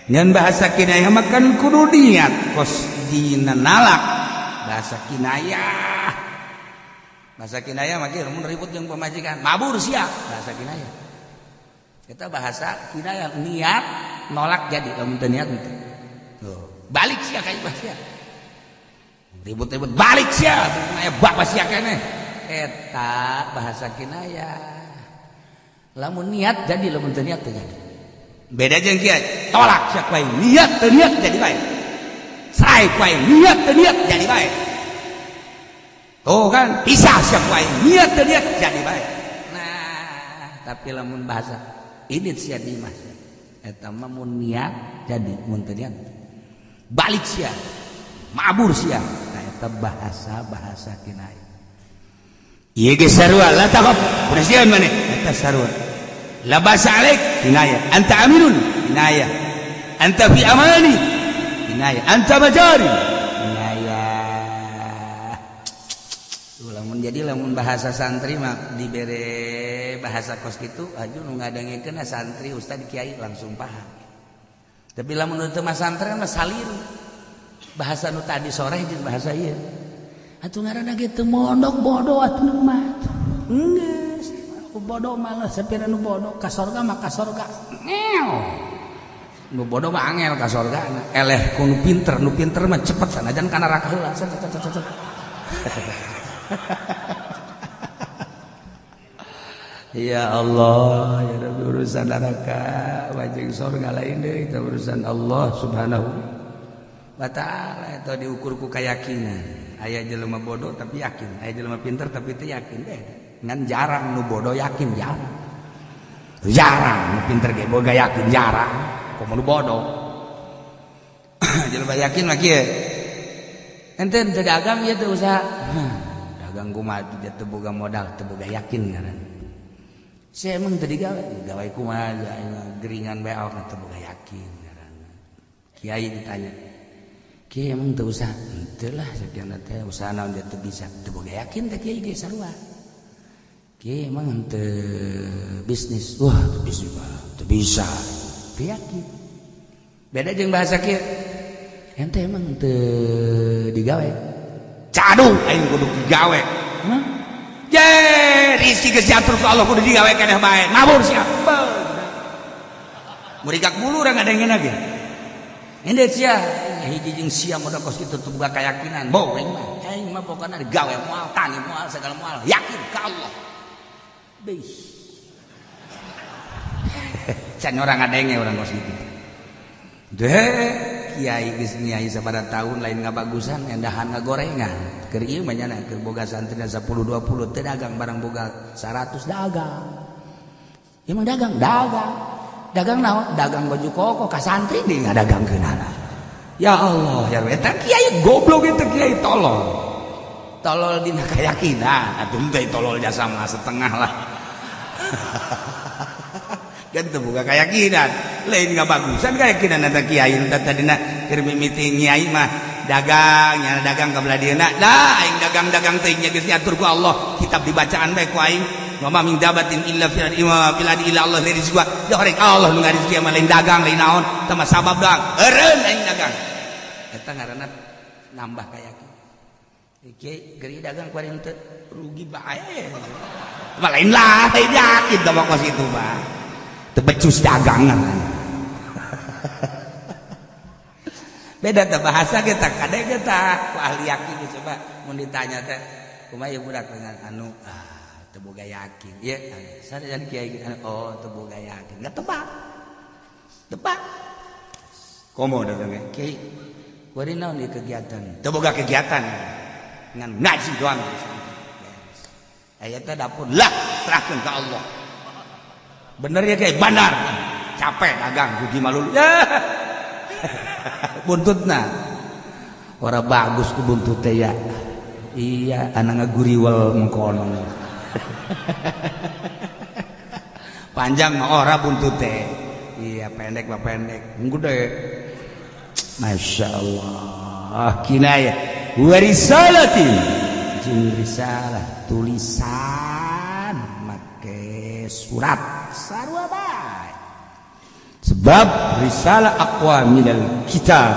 ngan bahasa kinayah mah kan kudu niat kos dina nalak bahasa kinayah mah kieu mun ribut jeung pamajikan mabur sia bahasa kinayah kita bahasa kinayah niat nolak jadi lamun teu niat balik sia ka ibah sia ribut-ribut balik sia aya bapak sia keneh eta bahasa kinayah lamun niat jadi lamun teu niat teu jadi beda jeung kieu tolak sia bae niat teu niat jadi bae sae bae niat teu niat jadi bae kan pisah sia bae niat teu niat jadi bae nah tapi lamun bahasa ini sia dimas eta mah mun niat jadi mun teu niat balik sia mabur sia eta bahasa kinayah ieu ge sarua la taqab urang maneh eta sarua la basa alaik kinayah anta aminun kinayah anta fi amani kinayah anta majari kinayah lamun jadi lamun bahasa santri mah dibere bahasa kos kitu aju nu ngadengekeun santri ustad kiai langsung paham tapi lamun teu mah santri mah saliru bahasa nu tadi sore jeung bahasa ieu atuh ngaranna ge teu mondok bodoh atuh mah geus bodoh malah sapira nu bodoh ka sorga mah ka sorga nu bodoh mah angel ka sorgana eleh ku nu pinter mah cepet sanajan ka neraka heula ya Allah ya Rabbi urusan neraka wajeng sorga lain deui itu urusan Allah subhanahu wa ta'ala eta diukur ku keyakinan aya jelema bodoh tapi yakin aya jelema pinter tapi teu yakin ngan jarang nu bodoh yakin jarang nu pinter ge boga yakin jarang komo nu bodoh jelema yakin mah kieu ente teu dagang ieu teu usaha dagang kumaha teu boga modal teu boga yakin ngaran saya emang tadi gawe kumaha geringan bae awak teu boga yakin ngaran kiai ditanya kiai emang teu usah henteu lah sakian teh usaha naon teu bisa teu boga yakin teh kiai ge sarua kiai emang henteu bisnis wah teu bisnis mah teu bisa teu yakin beda jeung bahasa kieu ente emang teu digawe caduh aing kudu digawe ye rizki geus diatur ku Allah kudu digawe keneh bae ngabur sia murigak bulu urang ngadengeuna ge ende sia hiji jeung sia moda kos kitu teu boga kayakinan bau aing mah pokona digawe moal tani moal segala moal yakin ka Allah beih can orang ngadenge urang kos kitu deh kiai geus nyai sabaraha tahun lain ngabagusan endahan ngagorengan keur ieu mah nyana keur boga santri 10 20 teu dagang barang boga 100 dagang ieu mah dagang naon dagang baju koko ka santri deui ngadagangkeunana ya Allah ya Rabbi eta kiai goblok eta kiai tolol dina keyakinan atuh teh tolol jasa mah setengah lah kan teu boga keyakinan lain ngabagusan keyakinan eta kiai tadina keur mimiti nyai mah dagang nya dagang ka belah dieuna da aing dagang teh nya geus diatur ku Allah kitab dibacaan bae ku aing wa ma min dabatin illa fil ardi illa Allah rizqa ya horek Allah nu ngarizki mah lain dagang lain naon teh mah sabab doang eureun aing dagang eta ngaranna nambah keyakinan kiai geri dagang ku ari teu rugi bae mah lain yakin da kos itu mah teu becus dagangan beda teh bahasa kita kadang kita ku ahli yakin coba mun ditanya teh kumaha ieu budak dengan anu teu boga yakin ieu sarejan kiai oh teu boga yakin enggak tebak komo datang kiai bari naon ieu kegiatan teu boga kegiatan ngan ngaji doang aya teh dapur lah serahkeun ka Allah bener ya kiai bandar capek dagang rugi malulu ya buntutna ora bagus ku buntut teh ya iya anu ngaguriwel mengkono panjang mah ora buntut teh iya pendek mah pendek gede masyaallah kinaya wa risalatin jeung risalah tulisan make surat sarua bae sebab risalah aqwa minal kitab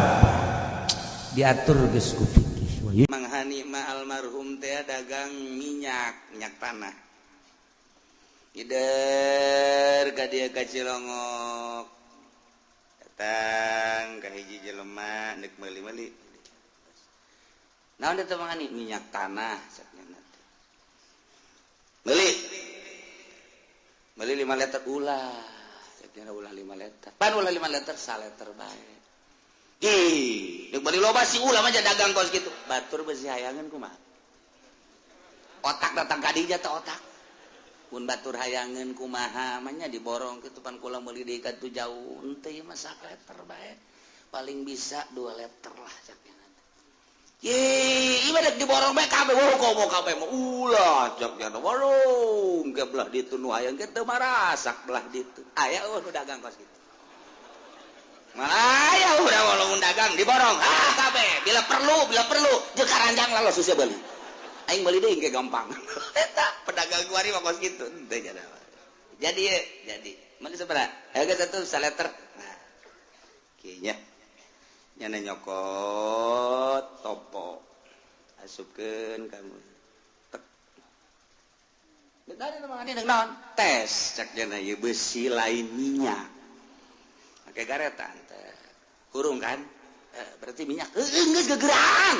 diatur geus ku fikih manghani ma almarhum teh dagang minyak tanah ider ka dieu ka Cilongok datang ka hiji jelema neuk meuli-meuli naon eta manghani minyak tanah saknyana meuli 5 liter ulah ulah 5 liter pan ulah 5 liter 1 liter bae ih deuk bari loba si ulah mah dagang kos kitu batur beusi hayangeun kumaha otak datang ka dieu teh otak mun batur hayangeun kumaha mah nya diborong kitu pan kula meuli deui ka tu jauh henteu mah 1 liter bae paling bisa 2 liter lah saknya ieu dek diborong bae kabeh komo kabeh mah ulah saknya warung ke belah ditu nu hayang ge teu marasak belah ditu aya nu dagang kos kitu aya urang walung dagang diborong kabeh bila perlu jeung karanjang lalos susah beli aing meuli deui ge gampang eta pedagang kuari mah kos kitu teu jadi meuli sabaraha aya ge 1 liter nah kieu nya nyana nyokot topo asupkeun kamu tek dari mah ngani naon tes cek jana ieu beusi lain minyak pakai garetan kurung kan berarti minyak geus gegerang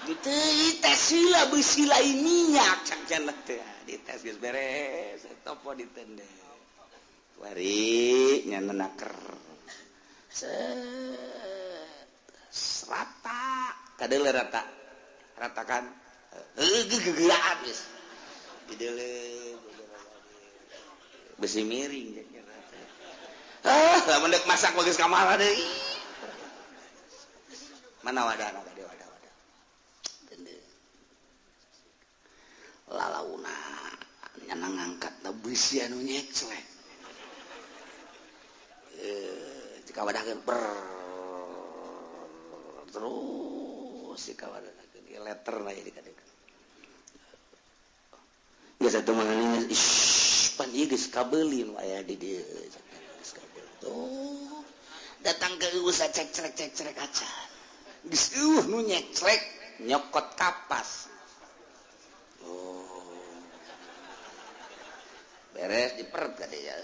gitu tes sila beusi lain minyak cangcan teh dites geus beres topo ditendeh wari nya naker rata kadele rata kan gegerang geus didele besi miring lamun dek masak geus kamar deui mana wadahna tadi wadah lalauna nyana ngangkat beusi anu nyeclek jika wadahkeun terus jika wadahkeun letter na jadi kadek geus atuh mangani pan ieu geus kabeli nu aya di dieu geus kabeli tuh datang ke usaha cek-cek acan geus nu nyeclek nyokot kapas beres diperet ka dia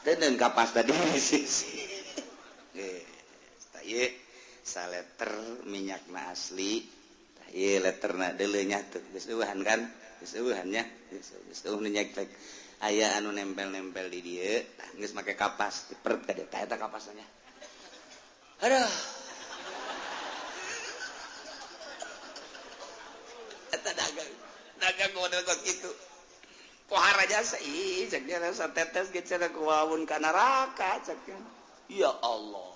dan kapas tadi sisi ieu saleter minyakna asli ieu letterna deuleu nya teu geus eueuhan kan geus eueuhan nya geus eueuh nu nyeklek aya anu nempel-nempel di dieu geus make kapas diperet ka dia tah eta kapasna aduh eta dagang model kos kitu pohar aja sih cek dia rasa tetes gitu cek kuawun ka neraka cek ya Allah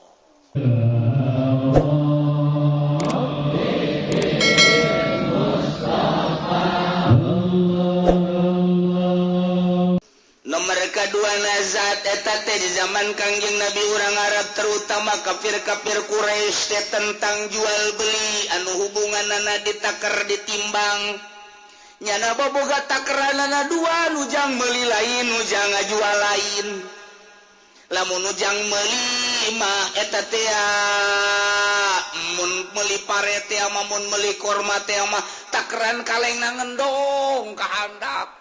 nomor kedua nazat eta teh di zaman Kangjeng Nabi urang Arab terutama kafir-kafir Quraisy teh tentang jual beli anu hubunganna ditakar ditimbang nyana boboga takeranana dua nujang meuli lain nujang ngajual lain lamun nujang meuli mah eta teh mun meuli pare teh mah mun meuli korma teh mah takeran kalengna ngendong ka handap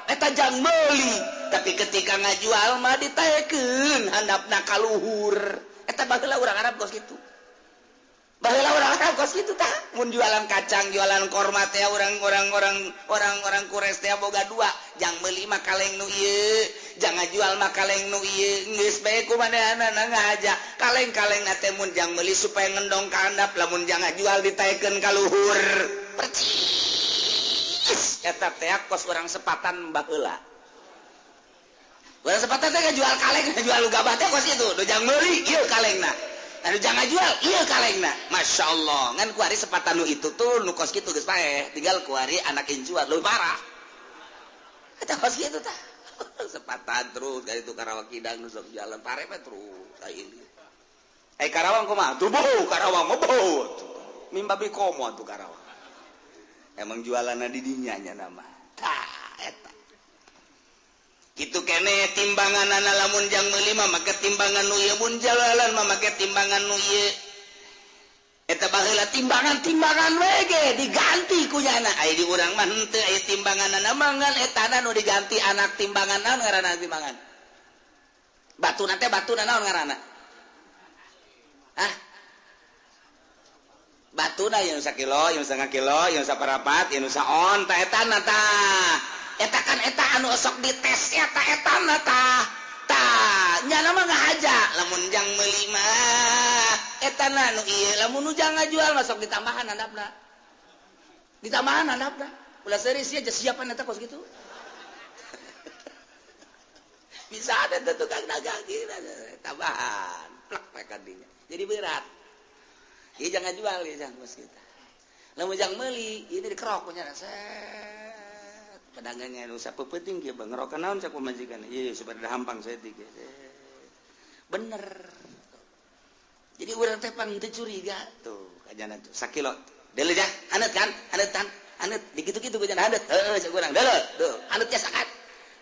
eta jang meuli tapi ketika ngajual mah ditaekeun handapna ka luhur eta baheula urang Arab kos kitu baheula urang Arab kos kitu tah mun jualan kacang jualan korma teh orang Quraisy teh boga dua jang meuli mah kaleng nu ieu jang ngajual mah kaleng nu ieu geus bae kumanehanana ngahaja kaleng-kalengna teh mun jang meuli supaya ngendong ka handap lamun jang ngajual ditaekeun ka luhur percis eta teh kos urang sepatan baheula urang sepatan teh jual kaleng jual gabah teh kos kitu do jang meuli ieu kalengna anu jangan jual iya kalengna Masya Allah ngan kuari sepatan nu itu tuh nu kos gitu geus bae tinggal kuari anak incuan leuwih parah eta kos gitu tah sepatan terus dari itu Karawang Kidang nu sok jalan pare mah terus ayeuna Karawang kumaha tuh bau Karawang mah bau mimba bi komo tuh Karawang emang jualanna di dinya nya nama tah eta kitu kene timbanganana lamun jang meuli mah make timbangan nu ieu mun jalalan mah make timbangan nu ieu eta baheula timbangan we ge diganti ku nyana aya di urang mah henteu aya timbanganana mah ngan etana nu diganti anak timbangan naon ngaranna timbangan batuna teh batuna naon ngaranna batuna yang 1 kilo yang 1/2 kilo yang saparapat yang saon tah etana tah eta kan eta anu sok dites eta etana tah nyana mah ngahaja lamun jang meuli mah etana nu ieu lamun nu jang ngajual mah sok ditambahan handapna ulah serius aja siapan eta kos gitu bisa ada tukang dagang gitu tambahan plak pekan dinya jadi berat ieu jangan jual ieu jang kos kita lamun jang meuli ieu dikerok nya pedagangnya nu sapeupeting kieu bang ngerokan naon sak pamajikan ieu sabada hampang saeutik bener jadi urang teh pang teu curiga tuh kajana tuh 1 kilo deuleu jah aneut kan aneut dikitu-kitu kajana aneut heuh cek urang deuleu tuh aneut nya sakat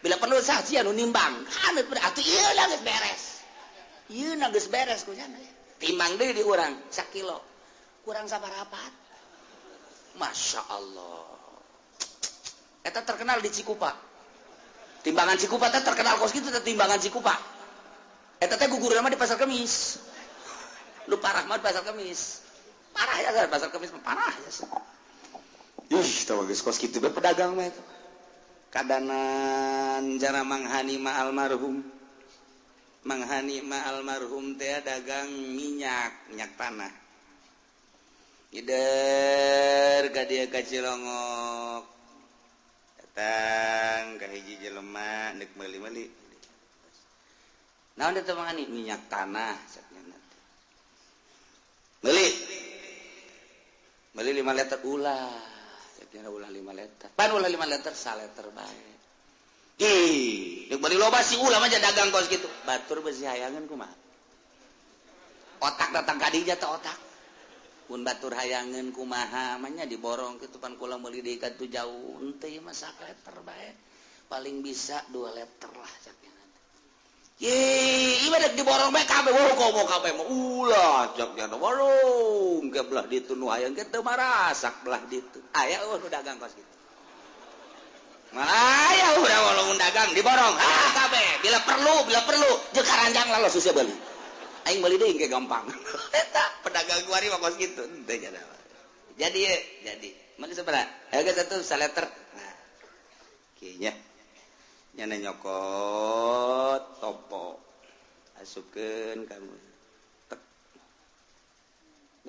bila perlu sah sia nu nimbang aneut atuh ieu na geus beres ku cenah timbang deui di urang 1 kilo kurang sabarapat Masya Allah eta terkenal di Cikupa Timbangan Cikupa teh terkenal kos gitu timbangan Cikupa. Eta teh gugurna mah di pasar Kemis. Lu parah mah di pasar Kemis. Parah ya kan pasar Kemis parah ya. Tahu geus kos kitu bae pedagang mah eta. Kadanan jara manghani ma almarhum. Manghani ma almarhum teh dagang minyak tanah. Gider ka dieu ka Cilongok. Datang ka hiji jelema neuk meuli-meuli. Naon eta manghani minyak tanah saknya. Meuli 5 liter ulah. Saknya ulah 5 liter. Pan ulah 5 liter 1 liter bae. Deuk bari loba si ulah mah dagang kos kitu. Batur besi hayangan kumaha? Otak datang ka dieu teh otak. Pun batur hayangan kumaha manya diborong kitu pan kula meuli deui ka tu jauh henteu mah 1 liter bae. Paling bisa 2 liter lah saknya. Ibarat diborong bae kabeh komo kabeh mah ulah saknya warung ke belah ditu nu hayang ge teu marasak belah ditu. Aya nu dagang kos kitu. Aya udah walung dagang diborong kabeh bila perlu jeung karanjang lalos susah beuli. Aing meuli deui ge gampang. Eta pedagang kuari mah kos kitu teu nya. Jadi meuli sabaraha? Harga satu 1 liter. Nah. Kieu nya. Nyana nyokot topo. Asupkeun kamu. Tek.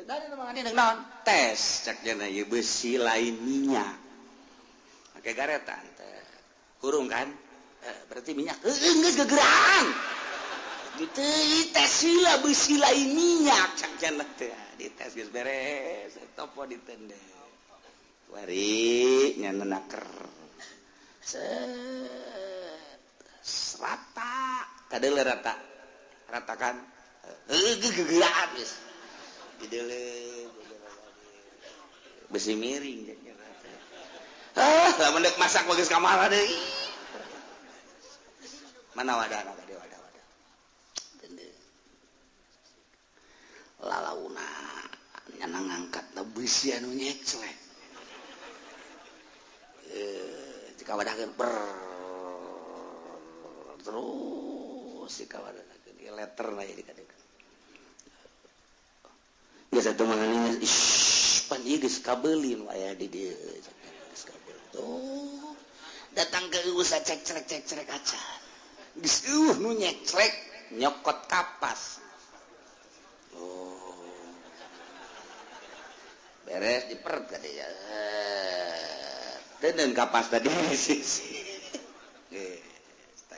Bedana mah ngani naon? Tes cek cenah ieu besi lain minyak. Make garetan teh. Hurung kan? Berarti minyak. Geus gegerang. Gitu tes heula besi lain minyak cek cenah teh. Dites geus beres, topo ditendeh. Wari nyana naker. Rata kadele ratakan gegeraan geus dideuleu besi miring lamun deuk masak geus kamar deui mana wadahna tadi wadah teu lalauna nyana ngangkatna besi anu nyeclek jika wadahkeun terus si kawan lagi letter lah ya dikatakan. Biasa tuh mengenai pan ieu geus kabelin aya di dieu geus kabel. Tuh datang ke usaha cek acan. Geus nu nyecrek nyokot kapas. Oh. Beres diperet ka dia. Deun kapas tadi sisi.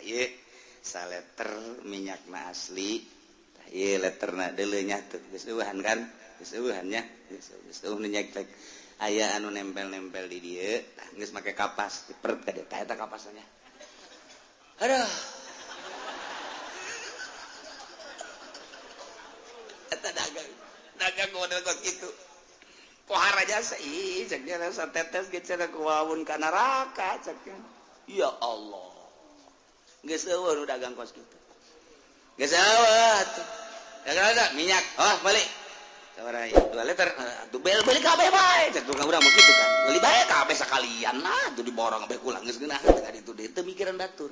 Ieu 1 liter minyakna asli. Ieu literna deuleu nya teu geus eueuhan kan? Geus eueuhan nya. Geus eueuh nu nyeklek. Aya anu nempel-nempel di dieu, geus make kapas, diperet ka dieu. Tah eta kapasna. Aduh. Eta dagang model kos kitu. Pohara jasa ih cek dia satetes ge cenah kuwaun ka neraka cek. Ya Allah. Geus eueuh nu dagang kos kitu. Geus eueuh atuh. Dagang minyak. Oh, beli. Sabaraha 2 liter. Atuh beli kabeh bae. Cek tukang urang mah kitu kan. Beli bae kabeh sakalian lah tuh diborong kabeh kulang geus geunah ka ditu deui teu mikiran batur.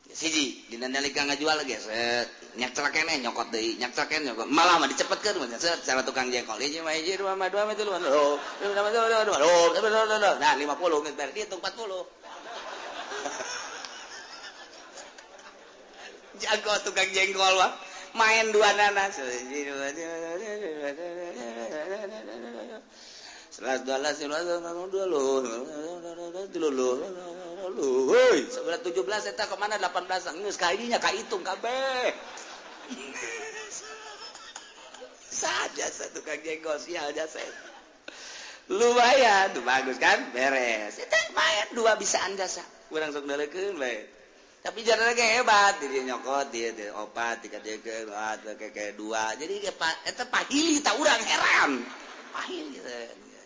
Siji, dina nalika ngajual ge set nyak celak keneh nyokot deui, nyak celak keneh nyokot. Malah mah dicepetkeun mah set cara tukang jengkol. Hiji mah hiji, dua mah dua mah tuluan. Oh, nah 50 geus beres dihitung 40. Jago tukang jengkol mah main dua nanas 17 eta kemana 18 geus ka idinya ka hitung kabeh saja satu tukang jengkol sial jasa lumayan tuh bagus kan beres eta main dua bisaan jasa urang sok naleukeun bae. Tapi jarana ge hebat, dia nyokot, dia opat, dikadeukeun, kayak 2. Jadi eta pahili ta urang heran. Pahili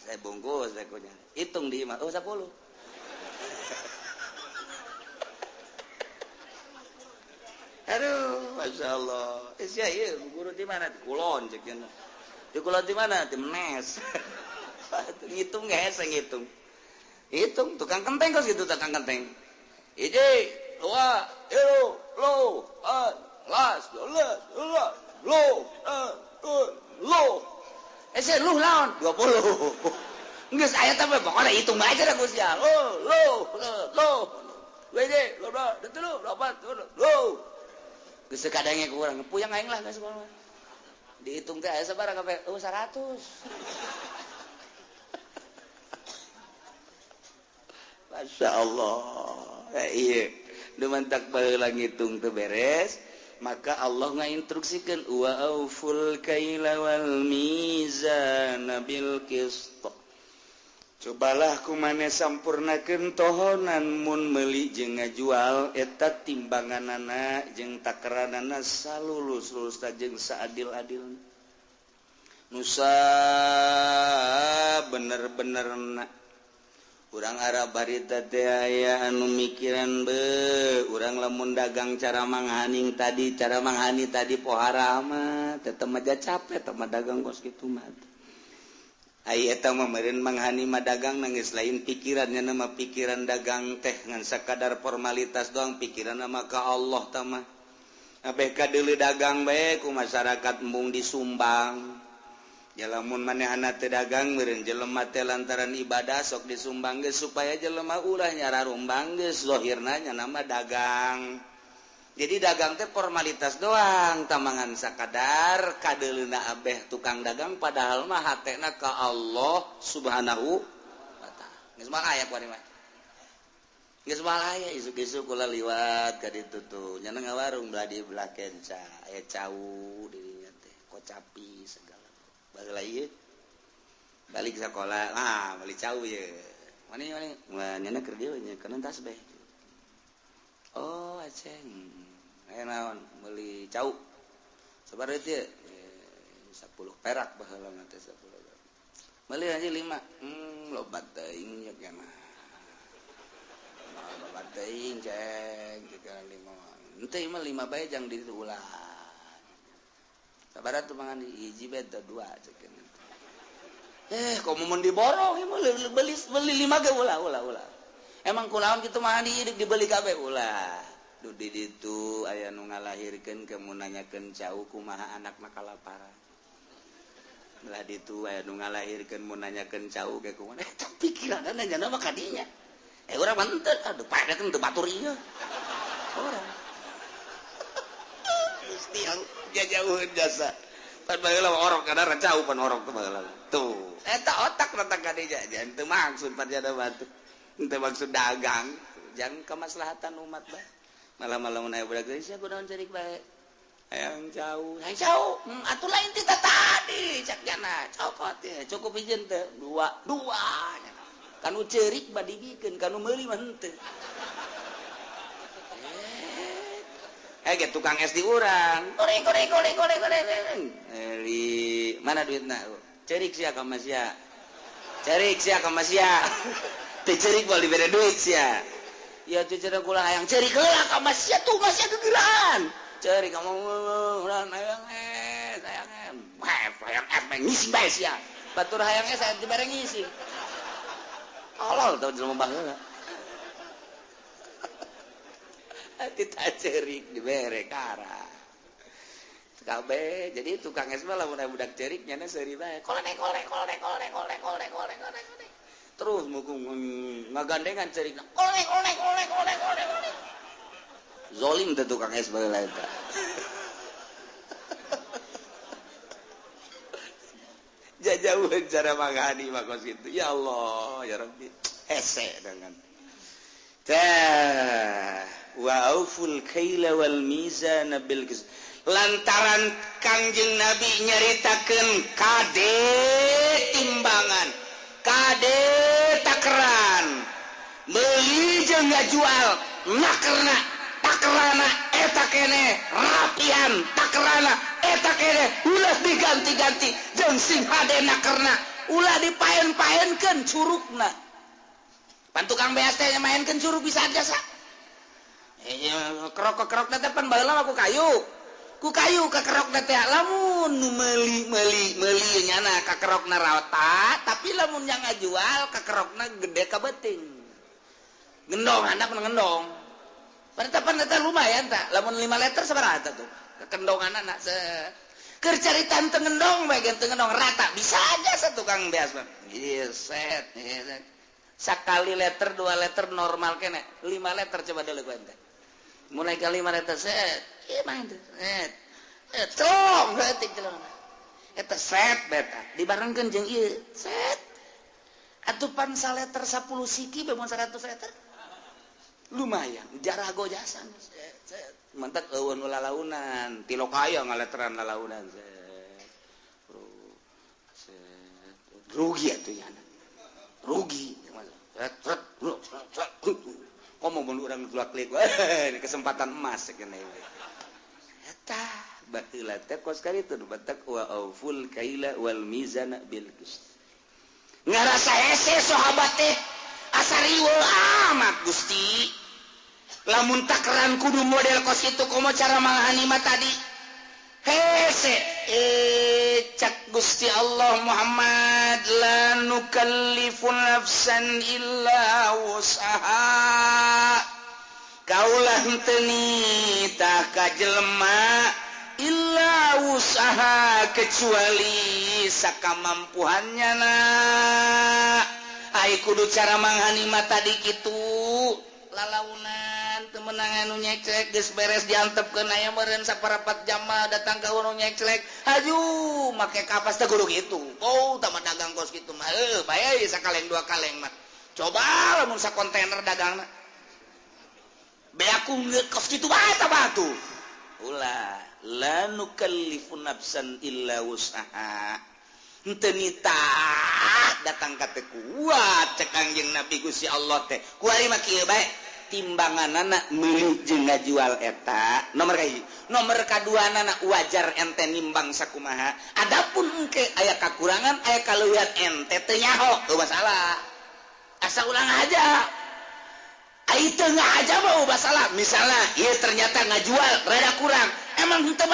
saya bungkus saya kunya. Hitung di imah, 10. Aduh, Masya Allah. Sia ieu guru di mana? Di Kulon cek cenah. Di Kulon di mana? Di Menes. Ngitung ge hese ngitung. Hitung tukang kenteng kos gitu tukang kenteng. Ide dua lo las lo lu lawan 20 geus aya teh pokona hitung aja dah Gusti lo wede lo geus kadange ku urang puyang aing lah geus dihitung teh aya sabaraha kape 100 Masya Allah iya dumantak baheula ngitung teu beres maka Allah ngainstruksikan wa auful kaila wal mizana bil qist cobalah kumane sampurnakeun tohonan mun meuli jeung ngajual eta timbanganana jeung takaranana salulus jeung saadil-adilna nusa bener-benerna urang Arab barita teh aya anu mikiran urang lamun dagang cara manghaning tadi cara manghani tadi pohara mah tetep aja capek teh dagang kos kitu mah ai eta mah meureun manghani mah dagang nangis lain pikirannya nama pikiran dagang teh ngan sakadar formalitas doang pikiranna mah ka Allah tah mah abeh kadeuleu dagang bae ku masyarakat embung disumbang jalamun manehna teu dagang meureun jelema teh lantaran ibadah sok disumbang geus supaya jelema ulah nyararumbang geus zahirna nya nama dagang. Jadi dagang teh formalitas doang, tamangan sakadar kadeulina abeh tukang dagang padahal mah hatena ka Allah Subhanahu wa taala. Geus moal aya ku ari mah. Geus moal aya isuk-isuk kula liwat ka ditu tuh. Nya nang warung belah di belah kenca, aya cau di teh, kocapi segala. Baheula ieu balik sekolah balik cau ye mani nyana keur dieu nya kana tasbih oh aceng aya naon meuli cau sabar teh 10 perak baheula mah teh 10 meuli aja 5 lobat teuing nya kana lobat teuing ceng 5 henteu mah 5 bae jang diulah sabarat tuh mangan hiji bed dua cekeun kok mun diborong beli 5 ge ulah emang kunaon kitu mah dibeli kabeh ulah duh di ditu aya nu ngalahirkeun ke mun nanyakeun cau kumaha anakna kalaparan belah ditu aya nu ngalahirkeun mun nanyakeun cau ge kumaha pikiranna nanya mah ka dinya urang mah henteu aduh padekeun teu batur ieu urang Gusti yang jauhin jasa pan baheula orok kada racau pan orok teh baheula tuh eta otak letak ka dinya jan teu maksud parjada batu teu maksud dagang jangan kemaslahatan umat bah malam-malam aya budak geus aku naon cerik bae hayang cau atuh lain ti tadi cak jana cokot teh cukup hijieun teh dua kanu cerik badi dikeun kanu meuli mah henteu tukang es di urang goreng mana duitna cerik sia ka masya teh cerik boleh dibere duit sia ya teh cerik kula hayang cerik heula ka masya tuh masya gegeran cerik kamu hayang es ngisi bae sia batur hayang es saya dibere ngisi tolol tau jelema baheula kita cerik dibere kara kabeh jadi tukang es mah lamun budak cerik nyana seuri bae kolek terus mukung ngagandengan cerik kolek zolim teh tukang es baheula eta jajauheun cara manghani mah kos kitu ya Allah ya Rabbi hese dengan wa auful kaila wal mizana bil qist lantaran Kangjeng Nabi nyaritakeun kade timbangan kade takaran meuli jeung ngajual nakerna takerana eta kene rapian takerana eta kene ulah diganti-ganti jeung sing hade nakerna ulah dipaen-paenkeun curugna pan tukang beas teh mainkeun curug bisa jasa kerok teh pan baheula ku kayu ka kerok teh lamun nu meuli nyana ka kerokna rata tapi lamun yang ngajual ka kerokna gede ka beuting gendong handap ngendong Paneta lumayan tak lamun 5 liter sabaraha tuh kendongan anak keur caritan teu ngendong bae teu ngendong rata bisa aja satu Kang beas mah ieu set sakali liter 2 liter normal kene 5 liter coba deuleu ku ente mulai ke 5 liter set ieu mah set cong heutik jelema eta set beta dibarengkeun jeung ieu set atuh pan saleter 10 siki bemun 100 liter lumayan jarago jasan mantap eueun lalaunan ti lokaya ngaleteran lalaunan rugi atuh nya rugi ngomong mun urang tulak-lik ini kesempatan emas kene eta baheula teh kos karitu batak wa auful kaila wal mizana bil qist ngarasa hese sahabat teh asa riweuh amat Gusti lamun takran kudu model kos itu komo cara mangahani mah tadi hese cak Gusti Allah Muhammad la nukallifu nafsan illa wus'aha kaulah teu nitah ka jelema illa wus'aha kecuali sakamampuhannya na ai kudu cara mangahani mah tadi kitu lalaunan temenangan nu nyeclek geus beres diantepkeun aya meureun saparapat jam datang ka urang nyeclek haju make kapas teh kudu kitu oh tah dagang kos kitu mah bae sakaleng dua kaleng mah coba lamun sakontainer dagangna be aku kos kitu bae tah batu ulah la nukallifu nafsan illa wus'aha henteu nitah datang ka teu kuat cek anjeun Nabi Gusti Allah teh kuari mah kieu bae timbanganana meuli jeung ngajual eta nomor kahiji nomor kaduana wajar ente nimbang sakumaha adapun engke aya kakurangan aya kaleuwihan ente teu nyaho teu masalah asa ulang aja ai teu aja mah masalah misalnya ieu ternyata ngajual rada kurang emang teu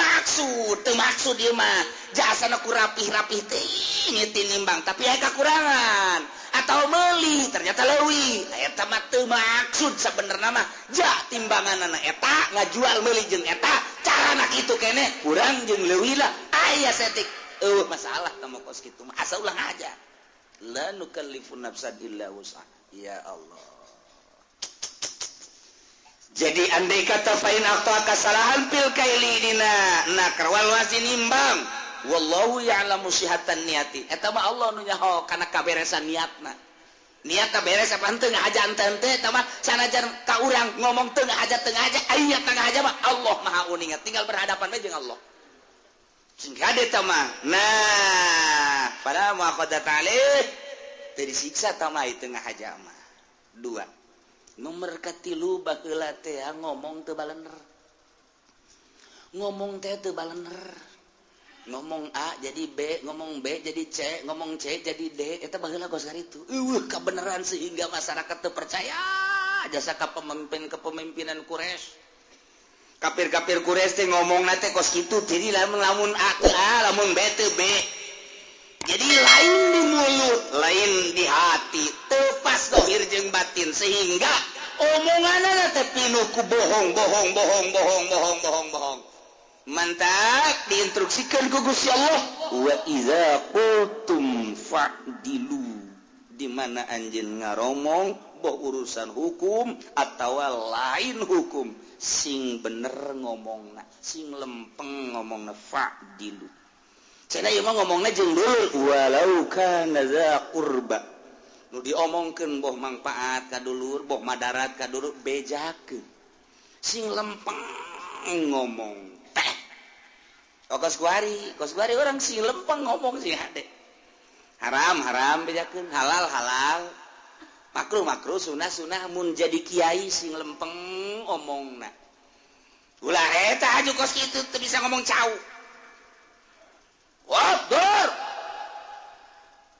maksud ieu mah jasana ku rapih-rapih teh nimbang tapi aya kakurangan atau meuli ternyata leuwih eta mah teu maksud sabenerna mah ja timbanganna eta ngajual meuli jeung eta carana kitu keneh kurang jeung leuwih lah aya setik masalah tama kos kitu mah asa ulang aja la nukallifu nafsan illa wus'aha ya Allah jadi andai kata fain aqta kasalahan fil kaili dina nakar wal wazin nimbang wallahu ya'lamu sihatan niati eta mah Allah nu nyaho kana kaberesan niatna niat beres apa henteu ngahaja henteu eta mah sanajan ka urang ngomong teu ngahaja aya tengah aja mah Allah Maha Uningat tinggal berhadapan we jeung Allah sing kade eta mah nah pada mah qadat alih teu disiksa ta mah teu ngahaja mah dua nomor katilu baheula teh ngomong teu balener ngomong teh teu balener ngomong A jadi B, ngomong B jadi C, ngomong C jadi D, eta baheula kos karitu. Kebenaran sehingga masyarakat teu percaya jasa ka kepemimpinan Quraisy. Kafir-kafir Quraisy teh ngomongna teh kos kitu, jadi lamun A teu A, lamun B teu B. Jadi lain di mulut, lain di hati, teu pas dohir jeung batin sehingga omonganna teh pinuh ku bohong. Mantap diinstruksikan ku Gusti Allah wa iza qultum fa'dilu di mana anjeun ngaromong boh urusan hukum atawa lain hukum sing bener ngomongna sing lempeng ngomongna fa'dilu cenah ieu mah ngomongna jeung dulur walau kana za qurba nu diomongkeun boh manfaat ka dulur boh madarat ka dulur bejakeun sing lempeng ngomong kos kuari orang sing lempeng ngomong sih hade haram bejakeun halal makruh sunah mun jadi kiai sing lempeng omongna ulah eta aju kos kitu teu bisa ngomong cau waduh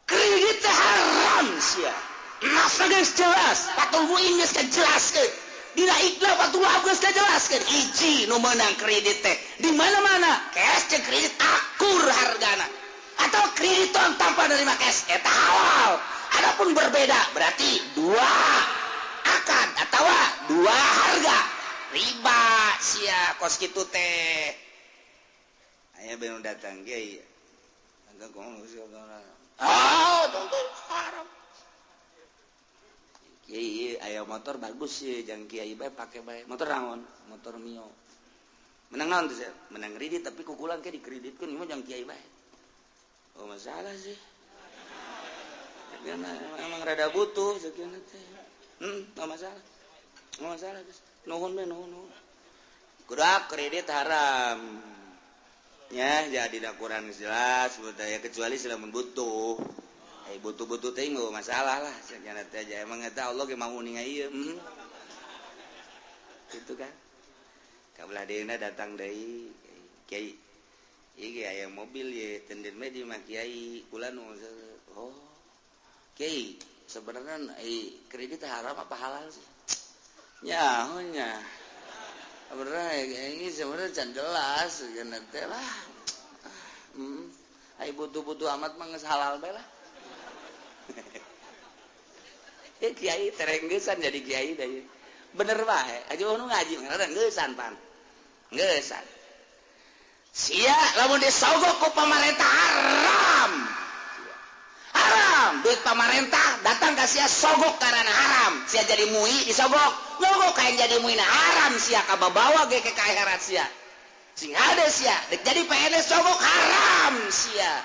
kredit haram sia nafsa geus jelas patul muin geus jelaskeun dina ikhlas patullah geus jelaskeun hiji nu meunang kredit teh di mana-mana cash jeung kredit akur hargana atau kredit tanpa nerima cash eta halal adapun berbeda berarti dua akad atau dua harga riba sia kos kitu teh aya bener datang kiai enggak ngomong haram kiai aya motor bagus sih jangan kiai bae pake bae motor naon motor Mio menang naon tuh menang kredit tapi kukulan ke dikreditkeun ieu mah jangan kiai bae oh masalah sih emang rada butuh sekian teh nggak masalah guys nuhun kudak kredit haram ya jadi dakuran jelas budaya kecuali selama butuh butuh teh nggak masalah lah sekian teh aja emang eta Allah ge mau ninga ieu gitu kan kabelah deuna datang deui kiai ieu aya mobil ye tenden mah di mah kiai kula nu oh kiai sebenarnya kredit haram apa halal sih nya sebenarnya ini sebenarnya can jelas kan teh lah ai butuh amat mah geus halal bae lah kiai terenggesan jadi kiai deui bener bae aja nu ngaji ngaran geusan pan geusan sia lamun disogok ku pamarentah haram duit pamarentah datang ka sia sogok karena haram sia jadi mui disogok nyogok kain jadi mui haram sia kababawa ge ke akhirat sia sing ada sia dek jadi PNS sogok haram sia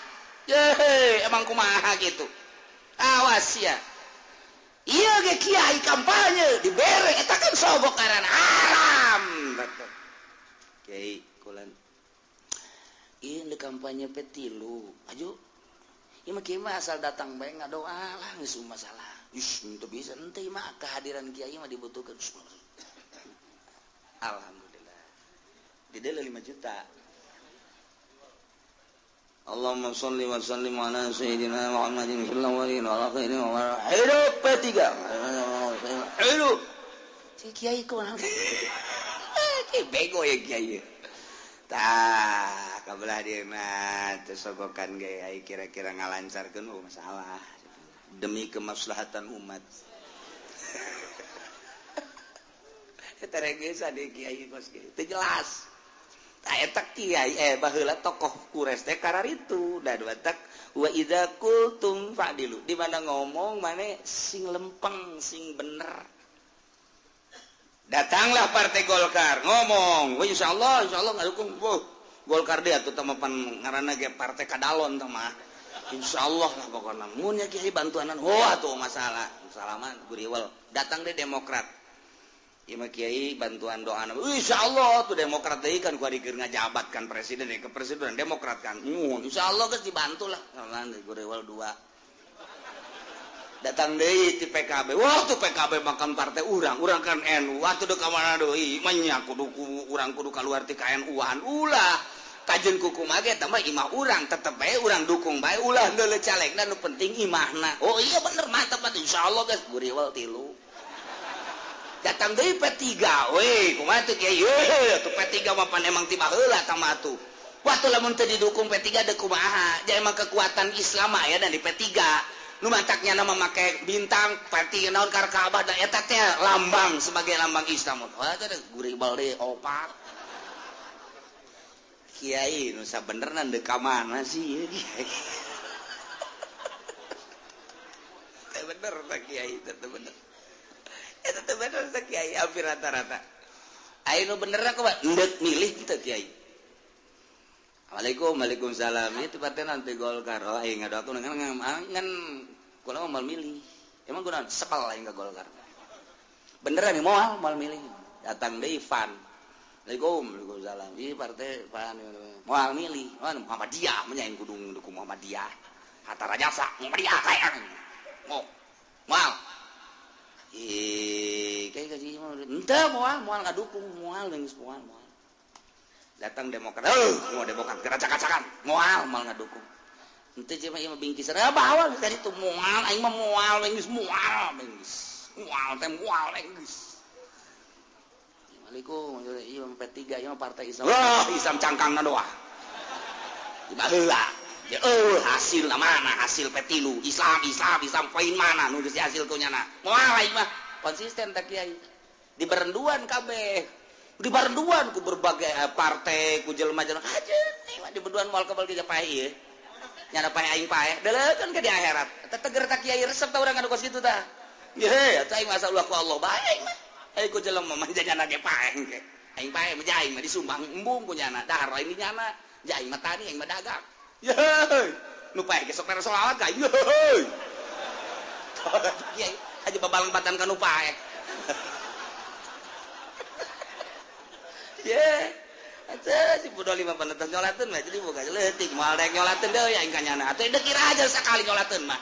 emang kumaha gitu awas sia iya ge kiai kampanye dibere eta kan sogok karena haram kiai kulan ieu di kampanye petilu aju ieu mah asal datang bae ngadoa lah geus masalah teu bisa henteu mah kehadiran kiai mah dibutuhkeun alhamdulillah di dieu 5 juta Allahumma sholli wa sallim ala sayyidina Muhammadin sallallahu alaihi wa sallam hidup P3 hidup si kiai kumaha bego ya kiai tah kabelah dia mah teu sogokan ge ai kira-kira ngalancarkeun masalah demi kemaslahatan umat eta regesa di kiai kos kiai teu jelas tah eta kiai baheula tokoh kures teh kararitu da dua tak wa idza qultum fa'dilu di mana ngomong mane sing lempeng sing bener datanglah partai Golkar ngomong wah insyaallah ngadukung Golkar dia tuh tama pan ngaranna ge partai kadalon tah mah insyaallah lah pokona mun nya kiai bantuanan atuh masalah salaman guriwel datang deh Demokrat ieu mah kiai bantuan doana insyaallah tuh Demokrat deui kan ku ari keur ngajabat kan presiden ke presiden Demokrat kan insyaallah geus dibantu lah salaman guriwel 2 datang deui ti PKB wah tuh PKB makan partai urang kan NU atuh deuk ka mana deui manya kudu urang kudu kaluar ti KNU-an ulah kajeun kumaha ge tah mah imah urang tetep bae urang dukung bae ulah deuleu calegna nu penting imahna oh iya bener mantep insyaallah geus guriwel 3 datang deui P3 we kumaha teh kiai tuh P3 mah pan emang ti baheula tah mah atuh waktu lamun teu didukung P3 deuk kumaha jadi emang kekuatan Islam aya dan di P3 nu mantaknya nama make bintang pati naon kar Ka'bah da eta teh lambang sebagai lambang Islam. Wah teh guribal deui opak. Kiai nu sabenerna deuk ka mana sih ieu kiai. Teh bener teh kiai teh bener. Eta teh bener teh kiai hampir rata-rata. Aya nu benerna kumaha ndek milih kita kiai. Waalaikumsalam itu partai nanti Golkar oh aing ngadoakeun ngan kula mau milih emang kunaon sepal aing ka Golkar beneran nih moal milih datang deui Ivan Waalaikumsalam ieu partai Ivan moal milih Muhammadiyah menyain kudu dukung Muhammadiyah hatta rajasa Muhammadiyah kayak moal kayak kasih henteu moal ngadukung moal geus moal datang Demokrat mau Demokrat keracak-cakan moal ngadukung ente cuma ieu bingkisan bawa tadi tuh moal aing mah moal geus moal Assalamualaikum ieu P3 ieu partai Islam Islam cangkangna doa di baheula ya hasilna mana hasil P3 Islam poin mana nu geus hasil ku nyana moal aing mah konsisten tak kiai di berenduan kabeh di barenduan ku berbagai partai ku jelema-jelema aja mah di berduan moal kebal ge pae ieu nyana pae aing pae deuleun ke di akhirat eta teger tak kiai resep tah urang anu kos kitu tah ye atuh aing masa Allah ku Allah bae aing mah ai ku jelema mah nyana ge pae ge aing pae mah aing mah disumbang embung ku nyana dahar aing nyana aing mah tani aing mah dagang ye nu pae ge sok mere selawat ka ye kiai aja babalempatan ka nu pae ye eta si budol 5 penonton nyolateun mah jadi boga leutik moal rek nyolateun deui aing kanyana atuh dek kira aja sakali nyolateun mah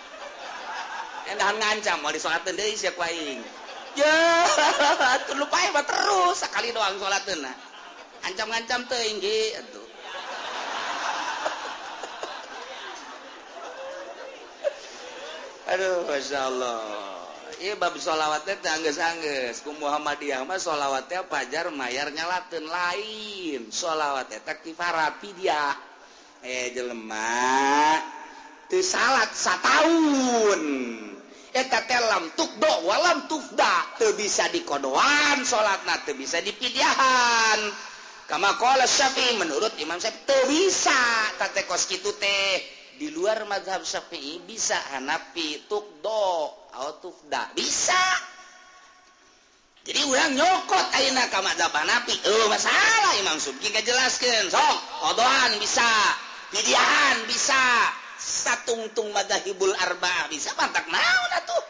endahan ngancam moal disolateun deui sia ku aing ye atuh lu pae mah terus sakali doang nyolateun nah ancam-ancam teuing ge atuh aduh masyaallah ieu bab sholawat teh anggeus-anggeus ku Muhammadiyah mah sholawat teh pajar mayar nyalateun lain sholawat eta kifarat fidyah jelema teu salat sataun eta teh lam tuqdo walam tufda teu bisa dikodoan salatna teu bisa dipidyahan kama qala Syafi'i menurut Imam Syafi'i teu bisa teh kos kitu teh di luar mazhab Syafi'i bisa Hanafi tuqdo tufda bisa jadi urang nyokot ayeuna ka mazhab Hanafi masalah Imam Subki ngajelaskeun sok qodoan bisa pidyahan bisa satungtung madzhabul arba'ah bisa mantak naon atuh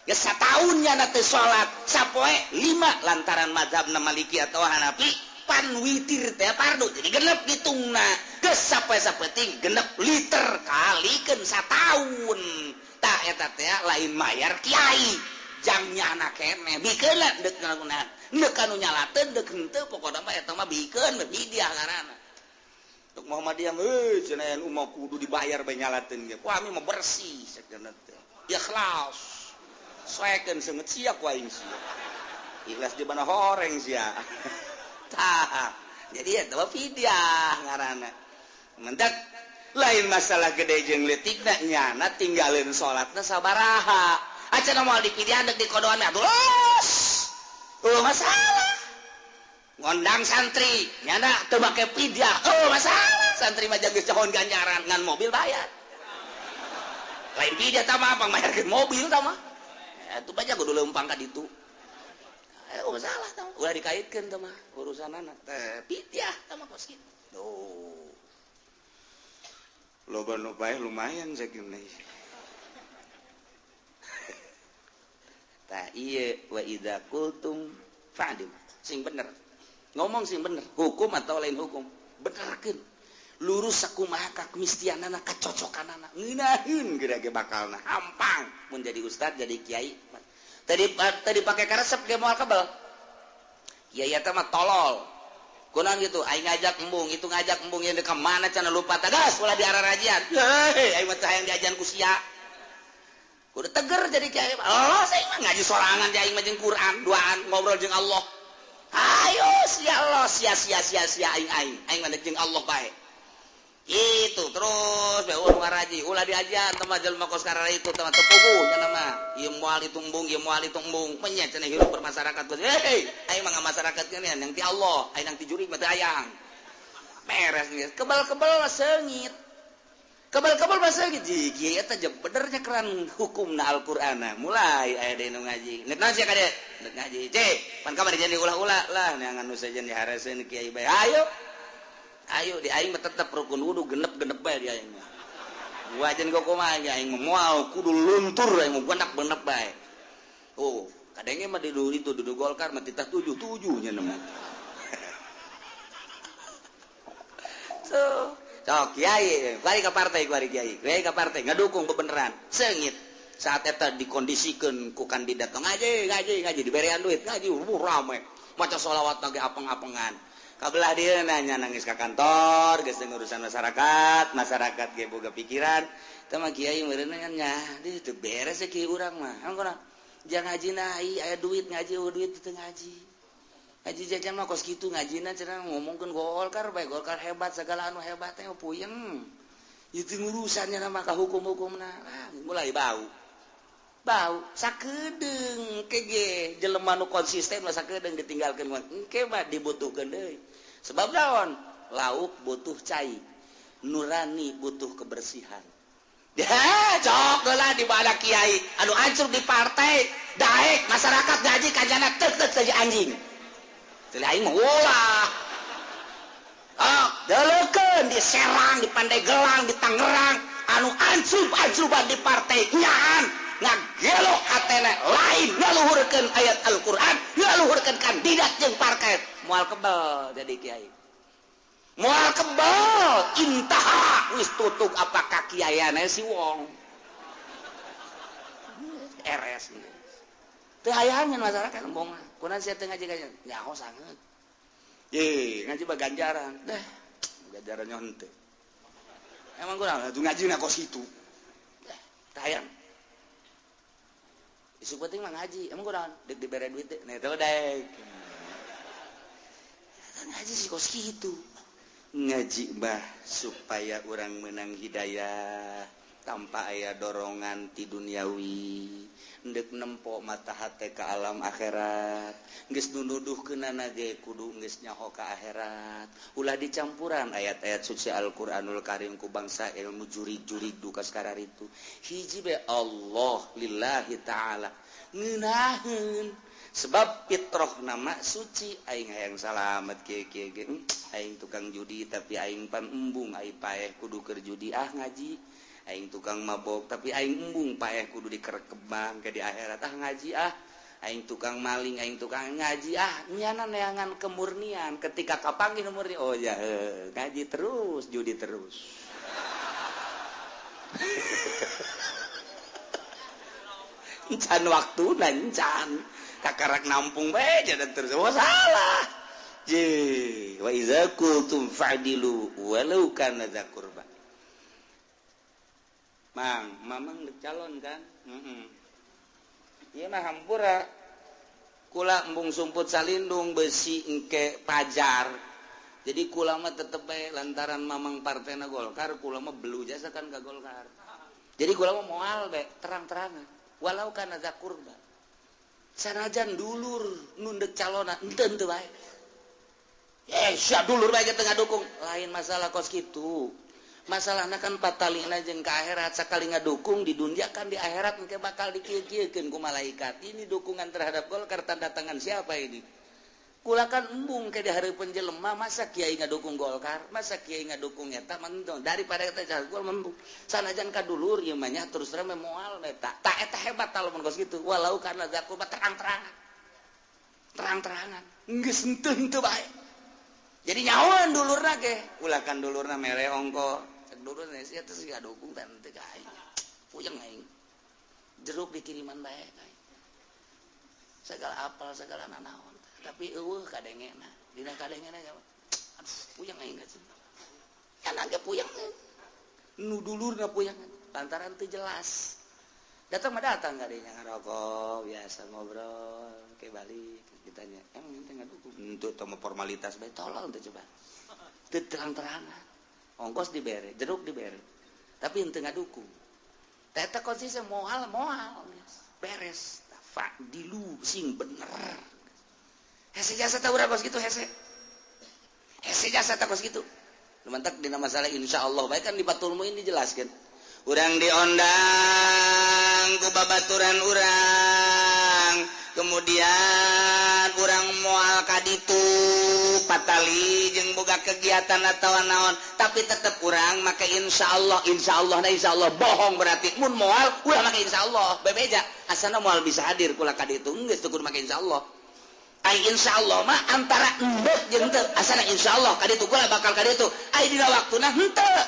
geus sataunnya na teu salat sapoe 5 lantaran mazhabna Maliki atau Hanafi pan witir teh fardu jadi genep ditungna geus sapoe-sapeting genep liter kalikeun sataun tah eta teh lain mayar kiai jangnya anak keneh bikeun deuk ngagunan deuk anu nyalateun deuk henteu pokona mah eta mah bikeun bidiah ngaranna tuk Muhammadiyah cenah anu mah kudu dibayar bae nyalateun ge ku ami mah bersih sakeuna teh ikhlas soekeun seungeut sia ku aing sia ikhlas di mana horeng sia tah jadi eta mah fidyah ngaranna mentak lain masalah gede jeung leutikna nyana tinggalin salatna sabaraha acan moal dipidyahan deuk dikodoan atuh los masalah ngondang santri nyana teu make pidyah masalah santri mah geus johon ganjaran ngan mobil bayar lain pidyah tah mah apang mayarkeun mobil tah mah atuh baja kudu leumpang ka ditu masalah tah ulah dikaitkeun tah mah urusanana teh pidyah tah mah kos kitu loba nu bae lumayan sakeuna tah ieu wa idza qultum fa'dim sing bener ngomong sing bener hukum atau lain hukum benerkeun lurus sakumaha kamistianana kacocokanana ngeunaheun geura ge bakalna hampang mun jadi ustad jadi kiai tadi pake karesep ge moal kabel kiai eta mah tolol kunaon gitu aing ngajak embung itu ngajak embung yang deuk mana cenah lupa tagas ulah diararajian aing mah hayang diajian ku sia kudu teger jadi kiai Allah saya mah ngaji sorangan aing mah jeung Quran duaan ngobrol jeung Allah ayo sia Allah sia aing mah jeung Allah bae itu terus bae ulah ngaraji ulah diajian teh jelema kos karara itu teh tepuguh cenah mah ieu moal ditumbung nya cenah hirup bermasyarakat aing mah masyarakat keunean yang ti Allah aing nang ti jurig mah teu hayang beres geus kebal-kebal seungit kebal-kebal bahasa gitu kieu eta jeung benernya keran hukumna Al-Qur'ana mulai aya deui nu ngaji neuk naon sia kade neuk ngaji cek pan kamari jadi ulah-ulah lah neangan nu sajen dihareseun kiai bae ayo di aing mah tetep rukun wudu genep-genep bae di aing mah wajan kok kumaha aing mah moal kudu luntur aing mah genep-genep bae kadenge mah di dulu itu dudu Golkar mah titah 77 nya mah so kiai bari ka partai kiai ka partai ngadukung kebenaran seungit saat eta dikondisikeun ku kandidat ngaji diberean duit ngaji rame maca sholawat ge apeng-apengan kabelah dia nanya nangis ke kantor geus urusan masyarakat ge boga pikiran teh mah kiai meureunna nya deui teu beres kiai urang mah angkona jangan ngaji nahi aya duit ngaji duit teu ngaji jajan mah kos kitu ngajina cenah ngomongkeun Golkar bae Golkar hebat segala anu hebat teh puyeng ieu teh urusannya mah ka hukum-hukumna mulai bau bau sakedeung kege jelema nu konsisten mah sakedeung ditinggalkeun engke mah dibutuhkeun deui sebab naon lauk butuh cai nurani butuh kebersihan cok lah di bala kiai anu ancur di partai daek masyarakat gaji kajana tek saja anjing teu aing mah ulah deulekeun di Serang di Pandeglang di Tangerang anu ancur di partai nyaan ngagelo hatena lain ngaluhurkeun ayat Al-Qur'an ngaluhurkeun kandidat jeung parket moal kebal jadi kiai moal kebal intaha wis tutug apakah kiaiana si wong RS teu hayangan masyarakat embong kunaon sia teu ngaji kajian nyaho sanget ye ngaji mah ganjaran ganjaran nyaho henteu emang kurang ngajina kos itu teu hayang isu penting mah ngaji emang kurang dek dibere duit teh nah teu dek ngaji sih kos kitu ngaji mah supaya orang menang hidayah tanpa aya dorongan ti duniawi ndek nempo mata hate ka alam akhirat geus nunuduhkeunana ge kudu geus nyaho ka akhirat ulah dicampuran ayat-ayat suci Al-Qur'anul Karim ku bangsa ilmu jurig-jurig duka sakaritu hiji be Allah lillahi ta'ala ngeunaheun sebab fitrah nama suci aing hayang salamet kieu-kieu ge aing tukang judi tapi aing pan embung aing paeh kudu keur judi ngaji aing tukang mabok tapi aing embung paeh kudu dikerek kembang ke di akhirat ngaji aing tukang maling aing tukang ngaji nyana neangan kemurnian ketika kapanggih murni oh ya ngaji terus judi terus encan waktu encan kakarak nampung bae jadi terus salah je wa iza qultum fa'dilu walau kana dza qurba mamang dek calon kan ieu mah hampura kula embung sumput salindung besi engke pajar jadi kula mah tetep bae lantaran mamang partena Golkar kula mah belu jasa kan ka Golkar jadi kula mah moal bae terang-terangan walau kana dza qurba sanajan dulur nundek calona ente bae sia dulur bae tengah dukung lain masalah kos kitu masalahna kan patalina jeung ka akhirat sakali ngadukung di dunia kan di akhirat engke bakal dikieu-kieukeun ku malaikat ini dukungan terhadap Golkar tanda tangan siapa ini kula kan embung ke di hareupeun jelema masa kiai ngadukung Golkar masa kiai ngadukung eta mentong daripada kita jago membung sanajan ka dulur ieu mah nya terus terang moal eta tak eta hebat tah lamun kos kitu walau kana zaku terang-terangan geus henteu bae jadi nyahoan dulurna ge ulah kan dulurna mere ongko cek dulurna sia teh siga dukung teh teu gae puyeng aing jeruk dikiriman bae segala apal segala nanaon tapi eueuh kadengena dina kadengena aduh puyeng aing geuh nya ge puyeng nu dulurna puyeng lantaran teu jelas datang mah datang kadenya ngarokok biasa ngobrol ke balik ditanya emang teh ngadukung untuk teu formalitas bae tolol teh coba teu terang-terangan ongkos dibere jeruk dibere tapi teu ngadukung teh eta konsisten moal beres fa'dilu sing bener hese jasa teh urang kos kitu hese jasa teh kos kitu lumantak dina masalah insyaallah bae kan di Batul Muin dijelaskeun urang diondang ku babaturan urang kemudian urang moal kaditu patali jeung boga kegiatan atawa naon tapi tetep urang make insyaallah bohong berarti mun moal ulah make insyaallah bebeja asana moal bisa hadir kula kaditu geus teu kudu make insyaallah ai insyaallah mah antara embek jeung teu asana insyaallah kaditu kula bakal kaditu ai dina waktuna henteu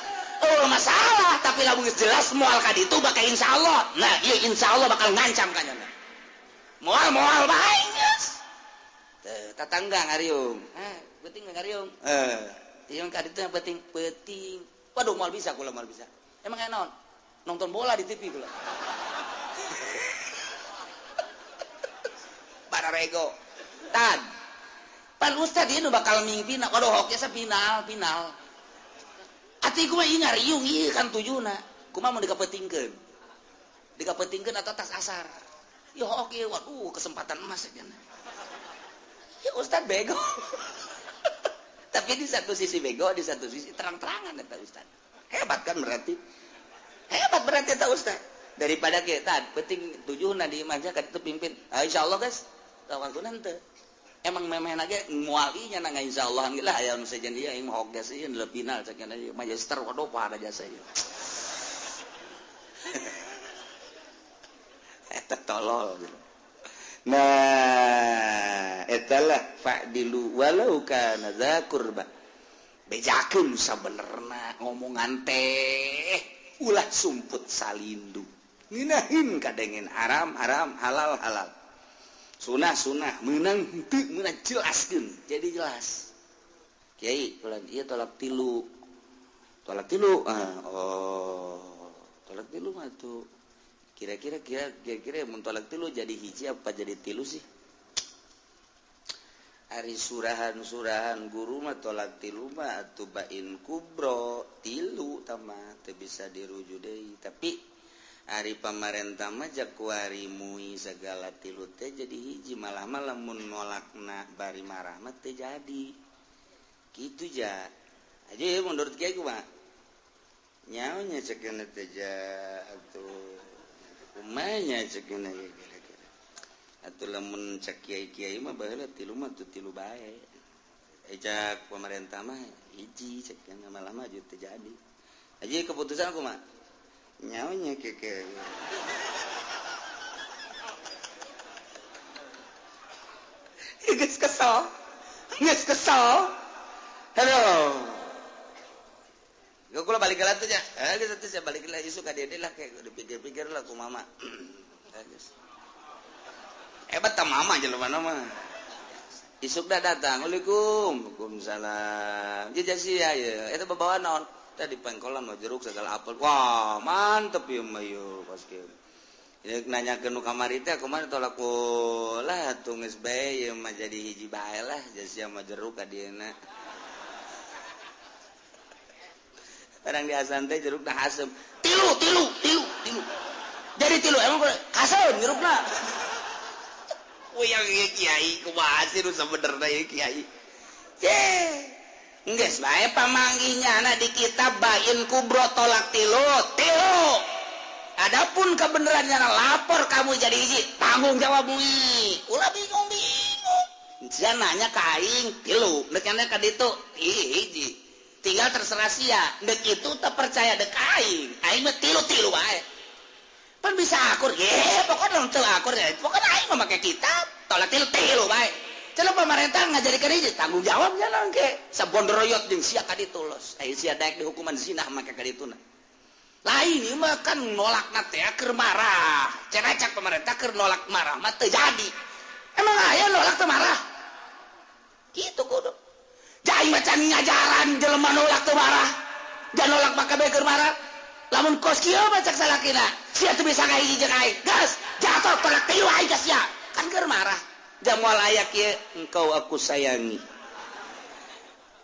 masalah tapi lamun jelas moal kaditu bakal insyaallah nah ieu insyaallah bakal ngancam ka nyana moal bae geus tatangga ngariung penting ngariung yang kaditu yang penting waduh moal bisa kula moal bisa emang aya naon nonton bola di TV kula bararego tan pan ustad ieu bakal mimpina waduh hoki sa final ati ku mah ieu ngariung ieu kan tujuna kumaha mun dikapetingkeun dikapetingkeun atau tas asar. Ya oke, waduh kesempatan emas aja. Ya Ustaz bego. Tapi di satu sisi bego, di satu sisi terang-terangan kata Ustaz. Hebat kan berarti? Hebat berarti kata Ustaz. Daripada kita penting 7 na di imahnya ka ditu pimpin. Insyaallah guys, tawaku nanti. Emang memeh lagi mualinya nang insyaallah lah aya nu sajen ieu imah hoges ieu di final sakian ieu magister waduh pada jasa ieu. Eta tolol gitu. Nah, etalah fa'dilu walau kana dza qurba. Bejakeun sabenerna ngomongan teh ulah sumput salindu. Ngeunaheun kadengen haram halal sunah meunang henteu meunang jelaskeun jadi jelas. Kiai ulah ieu tolak tilu. Tolak tilu mah tuh kira-kira mun tolak tilu jadi hiji apa jadi tilu sih? Ari surahan guru mah tolak tilu mah atuh bain kubro tilu tama teu bisa diruju deui. Tapi ari pamarentah mah jakuari mui segala tilu teh jadi hiji malah lamun nolakna bari marah mah teu jadi. Kitu ja. Aja menurut kiai kumaha? Nyaonya cekeuna teh ja atuh kumanya cekeuna kira-kira. Atuh lamun cek kiai-kiai mah baheula tilu mah tuh tilu bae. Ejak pemerintah mah hiji cekeuna malah mah teu jadi. Aja keputusan kumaha? Nyaonya keke. Geus kesel. Halo. Gua balik ke latu nya. Gitu tuh saya balik lagi isu ka dede lah kayak dipikir-pikir lah ku mama. Hebat ta mama jelema mah. Isuk dah datang. Waalaikumsalam. Jajasi ya. Eta babawa naon? Tadi pengkolan mah jeruk segala apel. Wah, mantep ieu mah ieu pas kieu. Ini nanyakeun nu kamari teh kumaha tolak lah atuh geus bae ieu mah jadi hiji bae lah jasi mah jeruk ka dieuna. Barang di asan teh jeruk dah asem. Tilu. Jadi tilu emang kasem jerukna. Wayang ieu kiai kumaha sih nu sabenerna ieu kiai. Geus bae pamanggihnyana di kitab bain kubro tolak tilu. Adapun kebenarannya lapor kamu jadi hiji tanggung jawab mui. Ulah bingung. Sia nanya ka aing tilu, nek nya ka ditu hiji. Tinggal terserah sia, dek itu terpercaya dek aing mah tilu bae. Pan bisa akur, pokoknya teu akur ya. Pokoknya aing mah make kitab, tolak tilu bae. Cenah pemerintah ngajarikeun hiji tanggung jawabnya nangke. Sabondoroyot jeung sia ka ditu los. Sia daek dihukuman zina make ka dituna. Lain ieu mah kan nolakna teh keur marah. Cenah pemerintah keur nolak marah mah teu jadi. Emang aya nolak teu marah? Kitu kudu. Jai macan ngajaran jelema nolak teu marah. Dan nolak maka bae keur marah. Lamun kos kieu mah cak salakina, sia teu bisa ngahiji jeung aing. Gas, jatuh tolak tilu aing ka sia. Kan keur marah. Jamual aya kieu engkau aku sayangi.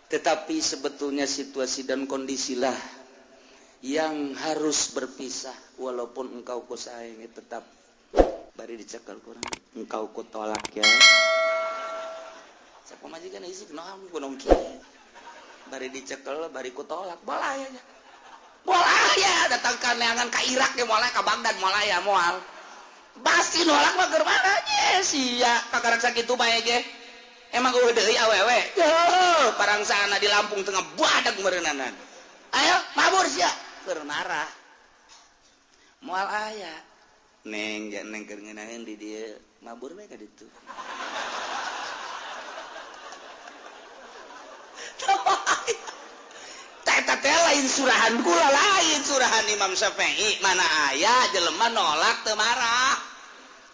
Tetapi sebetulnya situasi dan kondisilah yang harus berpisah walaupun engkau ku sayangi tetap bari dicekel kurang. Engkau ku tolak ya. Siapa majikan isi kenapa gunung kieu bari dicekel bari ku tolak bola ya datang ka neangan ka Irak ge moal ka Baghdad moal aya moal basi nolak mah keur mana nya sia kakarak sakitu bae ge emang eueuh deui awewe parangsana di Lampung tengah badag meureunanan ayo mabur sia keur marah moal aya neng keur ngeunaheun di dieu mabur bae ka ditu. Teh lain surahan kula lain surahan Imam Syafi'i mana aya jelema nolak teu marah.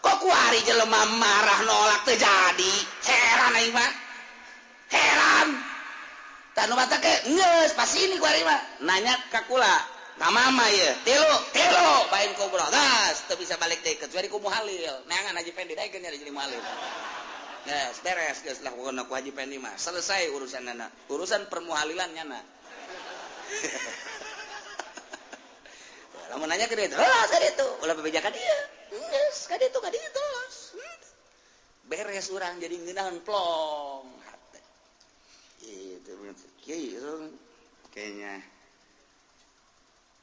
Kok kuari jelema marah nolak teu jadi? Heran aing mah. Heran. Tanu mata ke geus pas ini kuari mah nanya ka kula. Ka mama ieu. Tilu bain kubro. Gas teu bisa balik deui kecuali ku muhalil. Neangan Haji Pendi daekeun nya jadi muhalil. Yes, beres geus lah pokona ku Haji Pendi mah. Selesai urusanna. Urusan permuhalilan nyana. nanya ke dia itu ulah bebeja ka dia geus ka ditu beres urang jadi ngeunaheun plong itu kayaknya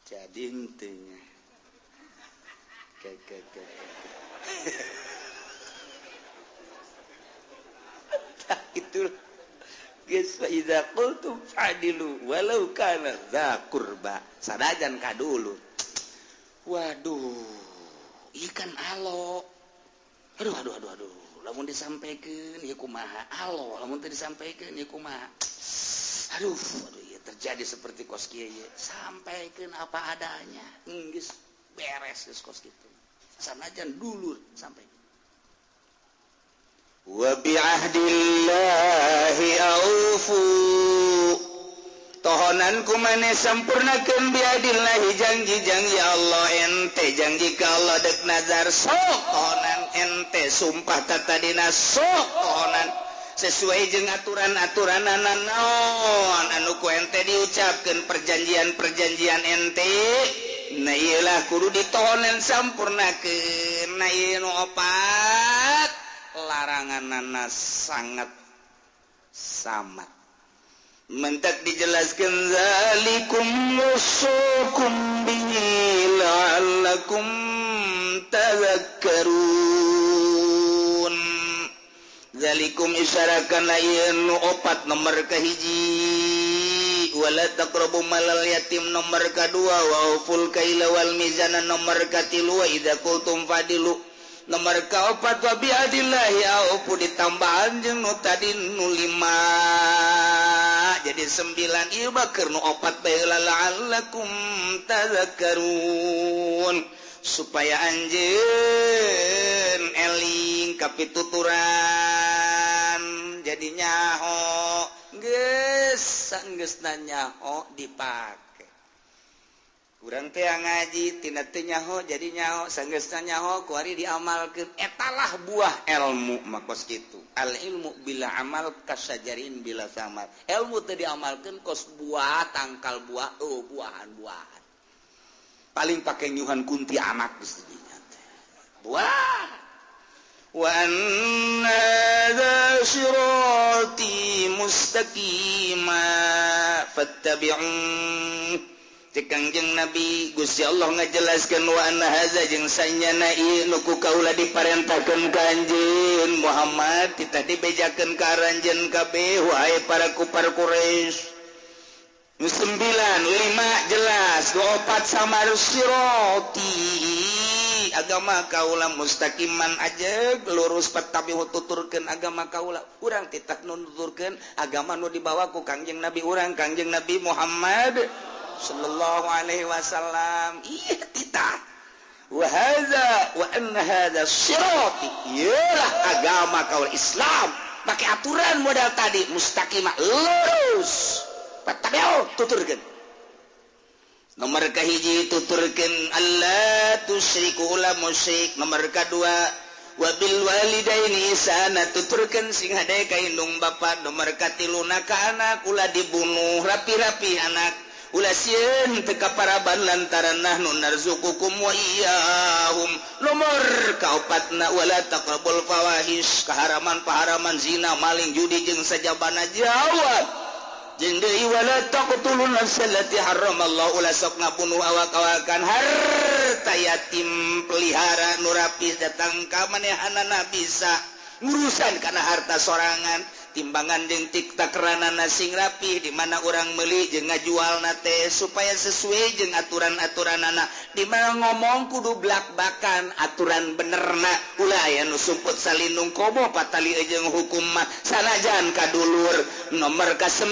jadi intinya itu geus fa iza qultum fa'dilu walau kana dza qurba sadajan kadulu waduh ikan alo aduh lamun disampaikan ya kumaha alo lamun teu disampaikan ya kumaha aduh ya terjadi seperti kos kieu sampaikan apa adanya geus beres geus kos kitu sanajan dulur sampai wa bi'ahdillahi aufu tohonan kumane sampurnakeun bi'ahdillahi janji-janji Allah ente janji ka Allah dek nazar sok tohonan ente sumpah tatadina sok tohonan sesuai jeung aturan-aturanana naon anu ku ente diucapkeun perjanjian-perjanjian ente nah iyalah kudu ditohonan sampurnakeun nah ieu nu opat laranganana sangat samat mentak dijelaskan zalikum wasukum bihi la'allakum tadhakkarun zalikum isyarakan lain opat nomor kahiji wala taqrabu malal yatim nomor kadua wa uful kaila wal mizana nomor katilu wa idza qultum fadilu nomor kaopat wa bi'adillahi aupu ditambahan jeung nu tadi nu 5 jadi 9 ieu bakeur nu opat bae la'allakum tadhakkarun supaya anjeun eling ka pituturan jadi nyaho geus sanggeusna nyaho dipake urang teh ngaji tina teu nyaho jadi nyaho sanggeusna nyaho kuari diamalkeun etalah buah ilmu makos kitu al ilmu bila amal kasajarin bila samar ilmu teh diamalkeun kos buah tangkal buah buahan-buahan paling pake nyuhan kunti anak geus dinya teh buah wa anna hadza sirati mustaqima fattabi'un Kangjeng Nabi Gusti Allah ngajelaskeun wa anna hadza jeung sanyana ieu nu ku kaula diparentahkeun ka anjeun Muhammad titah dibejakeun ka aranjeun kabeh wahai para kufar Quraisy. Nu 9 5 jelas 24 samar sirati agama kaula mustaqiman aja lurus tapi tuturkeun agama kaula urang titah nuturkeun agama nu dibawa ku Kangjeng Nabi urang Kangjeng Nabi Muhammad sallallahu alaihi wasallam iya titah wa hadza wa anna hadza sirati ialah agama kaul Islam pakai aturan modal tadi mustaqimah lurus patabeau tuturkeun nomor kahiji tuturkeun alla tusyriku ulah musyrik nomor kadua wa bil walidaini ihsana tuturkeun sing hade ka indung bapa nomor katiluna ka anak ulah dibunuh rapi-rapi anak ulah sieun teu kaparaban lantaran nahnu narzuqukum wa iyyahum nomor kaopatna wala taqrabul fawahish kaharaman-paharaman zina maling judi jeung sajabana jawab jeung deui wala taqtulun nafsallati harramallahu ulah sok ngabunuh awak-awakan harta yatim pelihara nu rapih datang ka manehanana bisa ngurusan kana harta sorangan timbangan jeung tiktakranana sing rapih di mana orang meuli jeung ngajual nate supaya sesuai jeung aturan-aturanana di mana ngomong kudu blak-bakan aturan benerna ulah aya nu sumput salindung komo patali jeung hukum mah sanajan kadulur nomor ka-9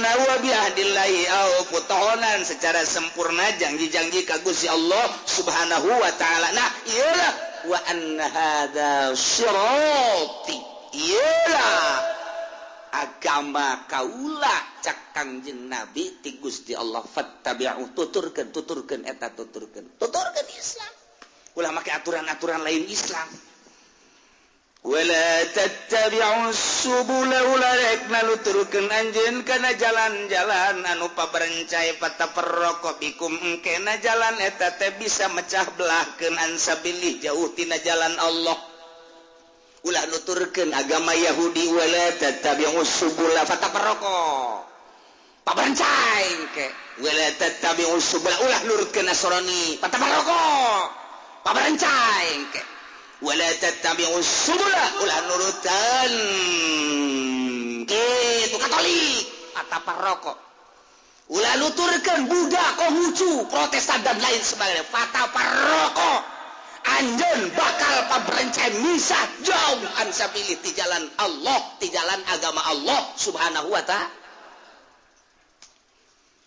wa bi'ahdillahi au putohonan secara sempurna janji-janji ka Gusti Allah Subhanahu wa taala nah iyalah wa anna hadza sirati iyalah agama kaula cak Kangjeng Nabi ti Gusti Allah fattabi'u tuturkeun eta tuturkeun. Tuturkeun Islam. Ulah make aturan-aturan lain Islam. wala tattabi'us subula ularek naluturkeun anjeun kana jalan-jalan anu paberencai fatafarraqu bikum engkena jalan eta teh bisa mecah belahkeun an sabilih jauh tina jalan Allah. Ulah nuturkeun agama Yahudi wala tattabi'us subula fatafarraqu paberencai engke wala tattabi'us subula ulah nurutkeun Nasrani fatafarraqu paberencai engke wala tattabi'us subula ulah nurutan kitu Katolik fatafarraqu ulah nuturkeun Buddha Konghucu Protestan dan lain sebagainya fatafarraqu anjeun bakal paberencai misah jauh an sabilih ti jalan Allah ti jalan agama Allah subhanahu wa ta'ala.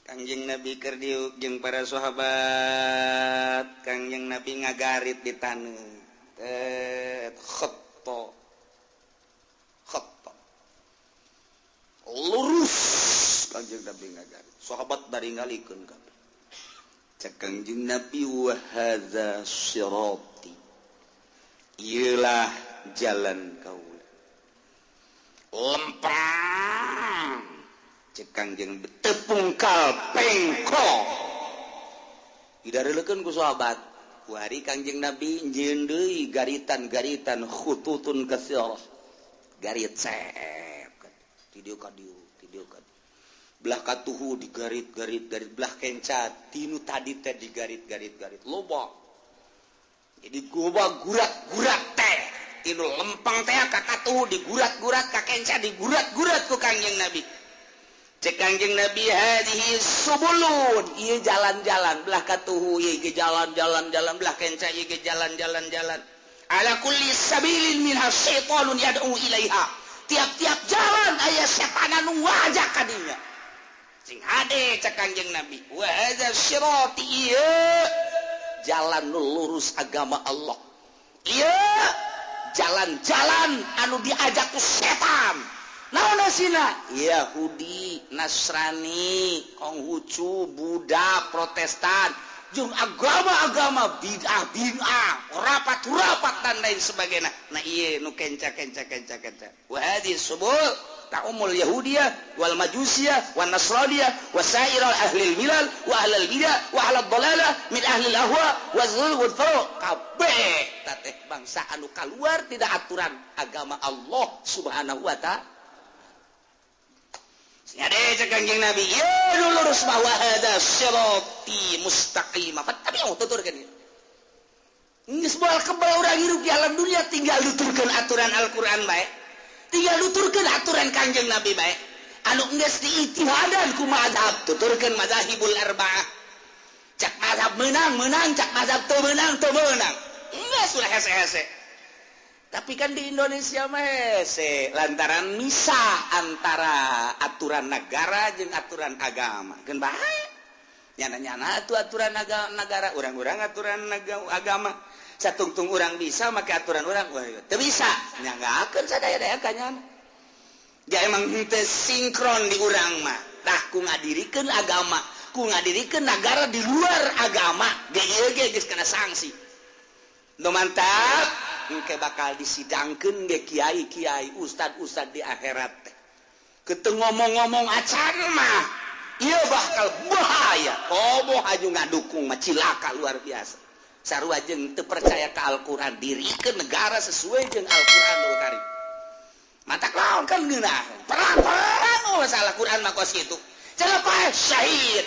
Kangjeng Nabi keur diuk jeung para sahabat Kangjeng Nabi ngagarit di taneuh khatta lurus Kangjeng Nabi ngagarit sahabat bari ngalikeun kabeh cek Kangjeng Nabi wa hadza sirati ieulah jalan kaula lempang cek Kangjeng tepungkal pengko didareulekeun ku sahabat ku hari Kangjeng Nabi njieun deui garitan-garitan khututun katsirah garit cep ti dieu ka dieu belah katuhu digarit-garit belah kenca tinu tadi teh digarit-garit loba jadi goba gurat-gurat teh tinu lempang teh ka katuhu digurat-gurat ka kenca digurat-gurat ku Kangjeng Nabi cek Kangjeng Nabi hadhihi subulun ieu jalan-jalan belah katuhu ieu ge jalan-jalan belah kenca ieu ge jalan-jalan ala kulli sabilin minha syaitanun yad'u ilaiha tiap-tiap jalan aya setan anu ngajak ka dinya sing hade cek Kangjeng Nabi wa hadza sirati ieu jalan nu lurus agama Allah ieu jalan-jalan anu diajak ku setan naon asina Yahudi Nasrani Konghucu Buddha Protestan jeung agama-agama bid'ah rapat-rapat dan lain sebagainya nah ieu nu kenca wa hadhihi subul ta'umul yahudiyah wal majusiyah wan nasraniyah wa sairul ahlil milal wa ahlul bidah wa ahlud dhalalah min ahlil ahwa wa zulul furuq kabeh teh bangsa anu kaluar tidak aturan agama Allah subhanahu wa ta'ala sing ade cek Kangjeng Nabi ya lurus bahwa hada sirati mustaqim tapi yang tuturkeun ieu geus moal kebal urang hirup di alam dunia tinggal nuturkeun aturan Al-Qur'an bae tinggal nuturkeun aturan Kangjeng Nabi bae anu geus diijtihadan ku mazhab tuturkeun mazahibul arba'ah cak mazhab menang cak mazhab teu menang geus ulah hese-hese tapi kan di Indonesia mah hese lantaran misah antara aturan negara jeung aturan agama keun bae nyana-nyana aturan negara urang-urang aturan agama satungtung urang bisa make aturan urang teu bisa nyanggakeun sadaya-daya kanyana ja emang henteu sinkron di urang mah tah ku ngadirikeun agama ku ngadirikeun negara di luar agama ieu ge geus kana sanksi nu mantap engke bakal disidangkeun ge kiai-kiai ustad-ustad di akhirat teh keteu ngomong-ngomong acan mah ieu bakal bahaya komo haju ngadukung mah cilaka luar biasa sarua jeung teu percaya ka Al-Qur'an dirikeun negara sesuai jeung Al-Qur'anul Karim mata lawan kan geunah perang masalah Qur'an mah kos kitu cenah pae syahid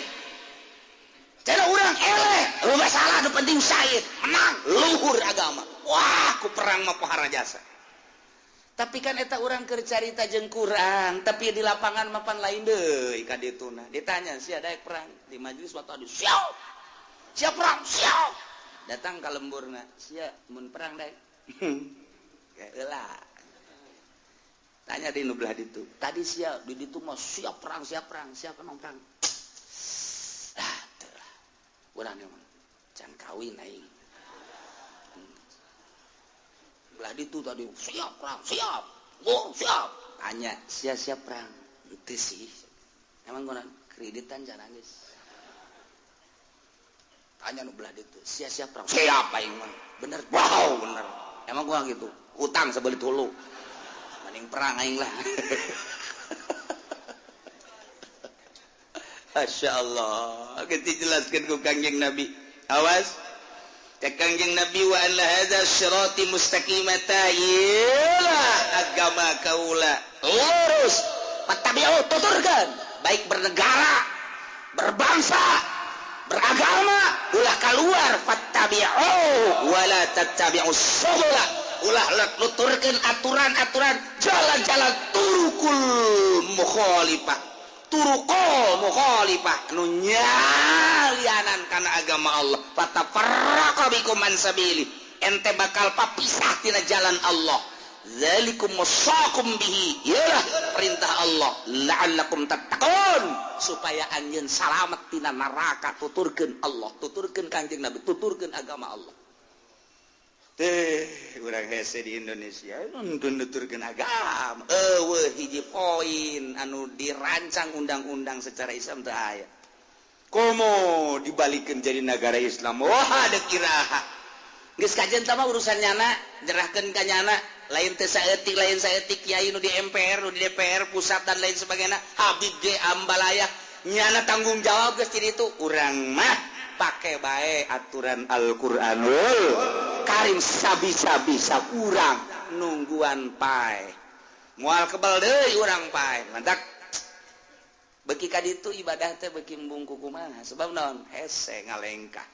cenah urang eleh lu masalah nu penting syahid menang luhur agama wah ku perang mah pohara jasa tapi kan eta urang keur carita jeung Qur'an tapi di lapangan mah pan lain deui ka dituna ditanya sia daek perang di majelis waktu adu siap perang siap datang ka lemburna sia mun perang daek heula tanya di nu belah ditu tadi sia di ditu mah siap perang siapa nong perang teu urang mah can kawin aing belah ditu tadi siap perang siap tanya sia siap perang teu sih emang guna kreditan cara geus tanya nu belah ditu sia siap perang siapa aing mah bener wow bener emang gua gitu utang sebelit hulu mending perang aing lah. Masya Allah kita jelaskan ku Kangjeng Nabi awas cek Kangjeng Nabi wa anna hadza sirati mustaqimata iyalah agama kaula lurus fattabi'u tuturkan baik bernegara berbangsa beragama ulah keluar fattabi'u wala tattabi'us subula ulah nuturkeun aturan-aturan jalan-jalan turukul mukhalifah turukul mukhalifah nu nyalianan kana agama Allah fatafarraqa bikum an sabili ente bakal papisah tina jalan Allah zalikum wasaqum bihi yalah perintah Allah la'allakum tattaqun supaya anjeun salamet tina neraka tuturkeun Allah tuturkeun Kanjeng Nabi tuturkeun agama Allah urang hese di Indonesia nuturkeun agama eueuh hiji poin anu dirancang undang-undang secara Islam teu aya komo dibalikeun jadi negara Islam wah ada kiraha geus kajen tah mah urusan nyana nyerahkeun ka nyana lain teh saeutik lain saeutik kiai nu di MPR nu di DPR pusat dan lain sebagainya Habib ge ambalaya nyana tanggung jawab geus di ditu urang mah pake bae aturan Al-Qur'anul Karim sabisa-bisa urang nungguan pae moal kebal deui urang pae mantak beki ka ditu ibadah teh beki mbungku kumaha sebab naon hese ngalengkah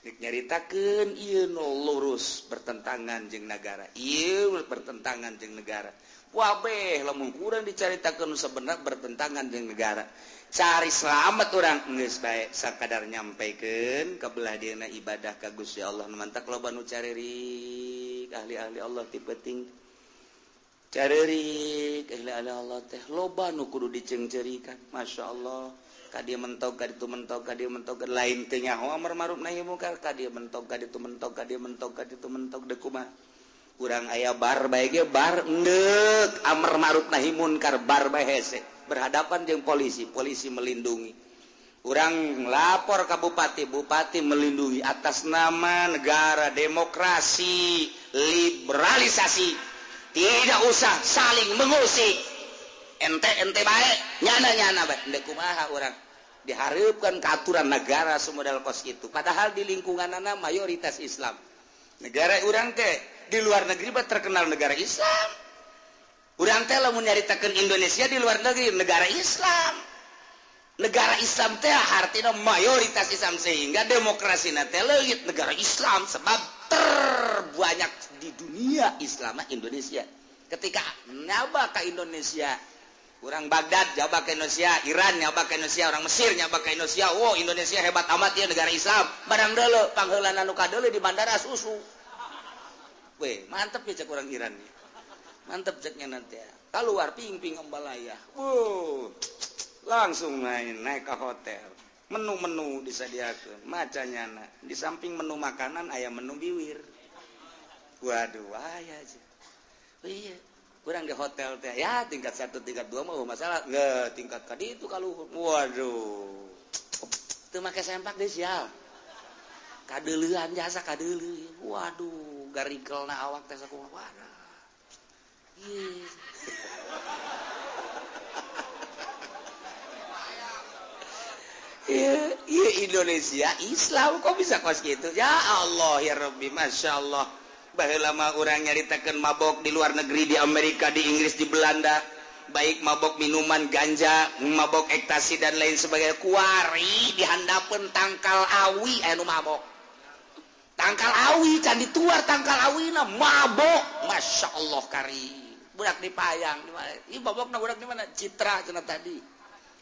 dik nyaritakeun ieu nu lurus bertentangan jeung negara ieu bertentangan jeung negara wabeh lamun urang dicaritakeun sabenerna bertentangan jeung negara cari selamat orang geus bae sakadar nyampaikeun ka belah dieuna ibadah ka Gusti Allah mantak loba nu caririk ahli-ahli Allah ti peuting caririk ahli-ahli Allah teh loba nu kudu diceungceurikan masyaallah ka dieu mentok ka ditu mentok ka dieu mentok lain teh nyaho amar ma'ruf nahi munkar ka dieu mentok ka ditu mentok ka dieu mentok ka ditu mentok deuk kumaha urang aya bar bae ge bar endeuk amar ma'ruf nahi munkar bar bae hese berhadapan dengan polisi melindungi urang lapor ke bupati melindungi atas nama negara demokrasi liberalisasi tidak usah saling mengusik ente baik nyana baik endek kumaha urang diharapkan ke aturan negara semodal kos itu padahal di lingkungan anak mayoritas Islam negara urang teh di luar negeri terkenal negara Islam urang teh lamun nyaritakeun Indonesia di luar negeri negara Islam teh artina mayoritas Islam sehingga demokrasina teh leungit negara Islam sebab terbanyak di dunia Islam Indonesia ketika nyaba ka Indonesia urang Baghdad nyaba ka Indonesia Iran nyaba ka Indonesia orang Mesir nyaba ka Indonesia wow Indonesia hebat amat ya negara Islam barang deuleu pangheulana nu kadeuleu di bandara susu weh mantep ya cek urang Iran nih mantep ceknya nanti ya keluar ping embalaya langsung naik ke hotel menu disediakan macanya di samping menu makanan ayam menu biwir waduh aya aja iya kurang di hotel teh ya tingkat 1 tingkat 2 mah masalah nggak tingkat kadi itu kalau waduh itu make sempak deh sial kadeuleuan jasa kadeuleuh waduh garikelna awak teh sakumaha waduh iya Indonesia Islam kok bisa kos gitu ya Allah ya Rabbi Masya Allah baheula mah urang nyaritakeun mabok di luar negeri di Amerika di Inggris di Belanda baik mabok minuman ganja mabok ekstasi dan lain sebagainya kuari dihandapeun tangkal awi anu mabok tangkal awi can dituar tangkal awina mabok Masya Allah karim budak dipayang di mana? Ih babokna budak di mana? Citra cenah tadi.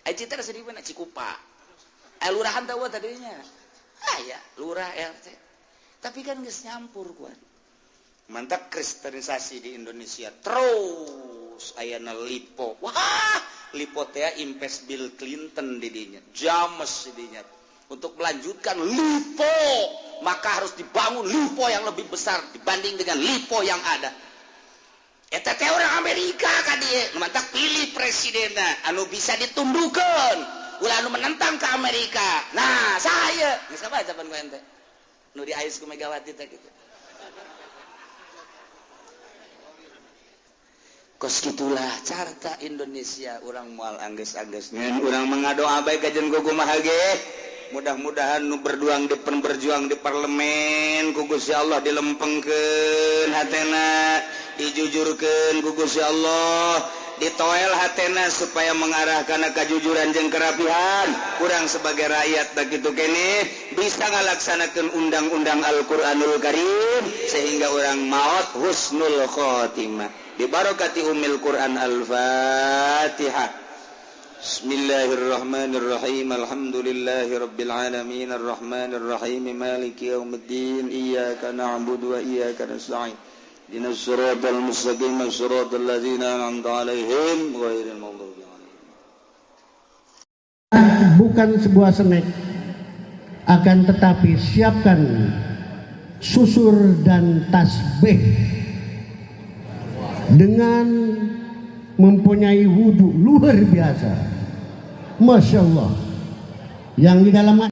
Citra sedih mana? Cikupa. Lurahan tahu tadinya. Ya, lurah RT. Tapi kan geus nyampur kuat. Mantap kristenisasi di Indonesia terus ayana lipo. Wah, lipo teh impes Bill Clinton didinya. James didinya. Untuk melanjutkan lipo, maka harus dibangun lipo yang lebih besar dibanding dengan lipo yang ada. Eta teh orang Amerika ka dieu mantap pilih presidenna anu bisa ditundukkeun ulah anu menentang ke Amerika nah saya geus sabaca pan ku ente nu diais ku Megawati teh kitu kos gitulah carta Indonesia orang moal angges-angges ngan urang mengadoa bae kajen kumaha ge mudah-mudahan nu berjuang di parlemen ku Gusti Allah dilempengkeun hatena dijujurkeun ku Gusti Allah ditoel hatena supaya mengarahkan kejujuran jeung kerapihan urang sebagai rakyat begitu kene bisa ngalaksanakeun undang-undang Al-Qur'anul Karim sehingga orang maut husnul khotimah bibarakati umil Quran Al-Fatihah. Bismillahirrahmanirrahim. Alhamdulillahirabbil alamin arrahmanir rahim maliki yaumiddin iyyaka na'budu wa iyyaka nasta'in ihdinas siratal mustaqim siratal ladzina an'amta 'alaihim ghairil maghdubi 'alaihim. Bukan sebuah snack, akan tetapi siapkan susur dan tasbih dengan mempunyai wudhu luar biasa, masya Allah, yang di dalam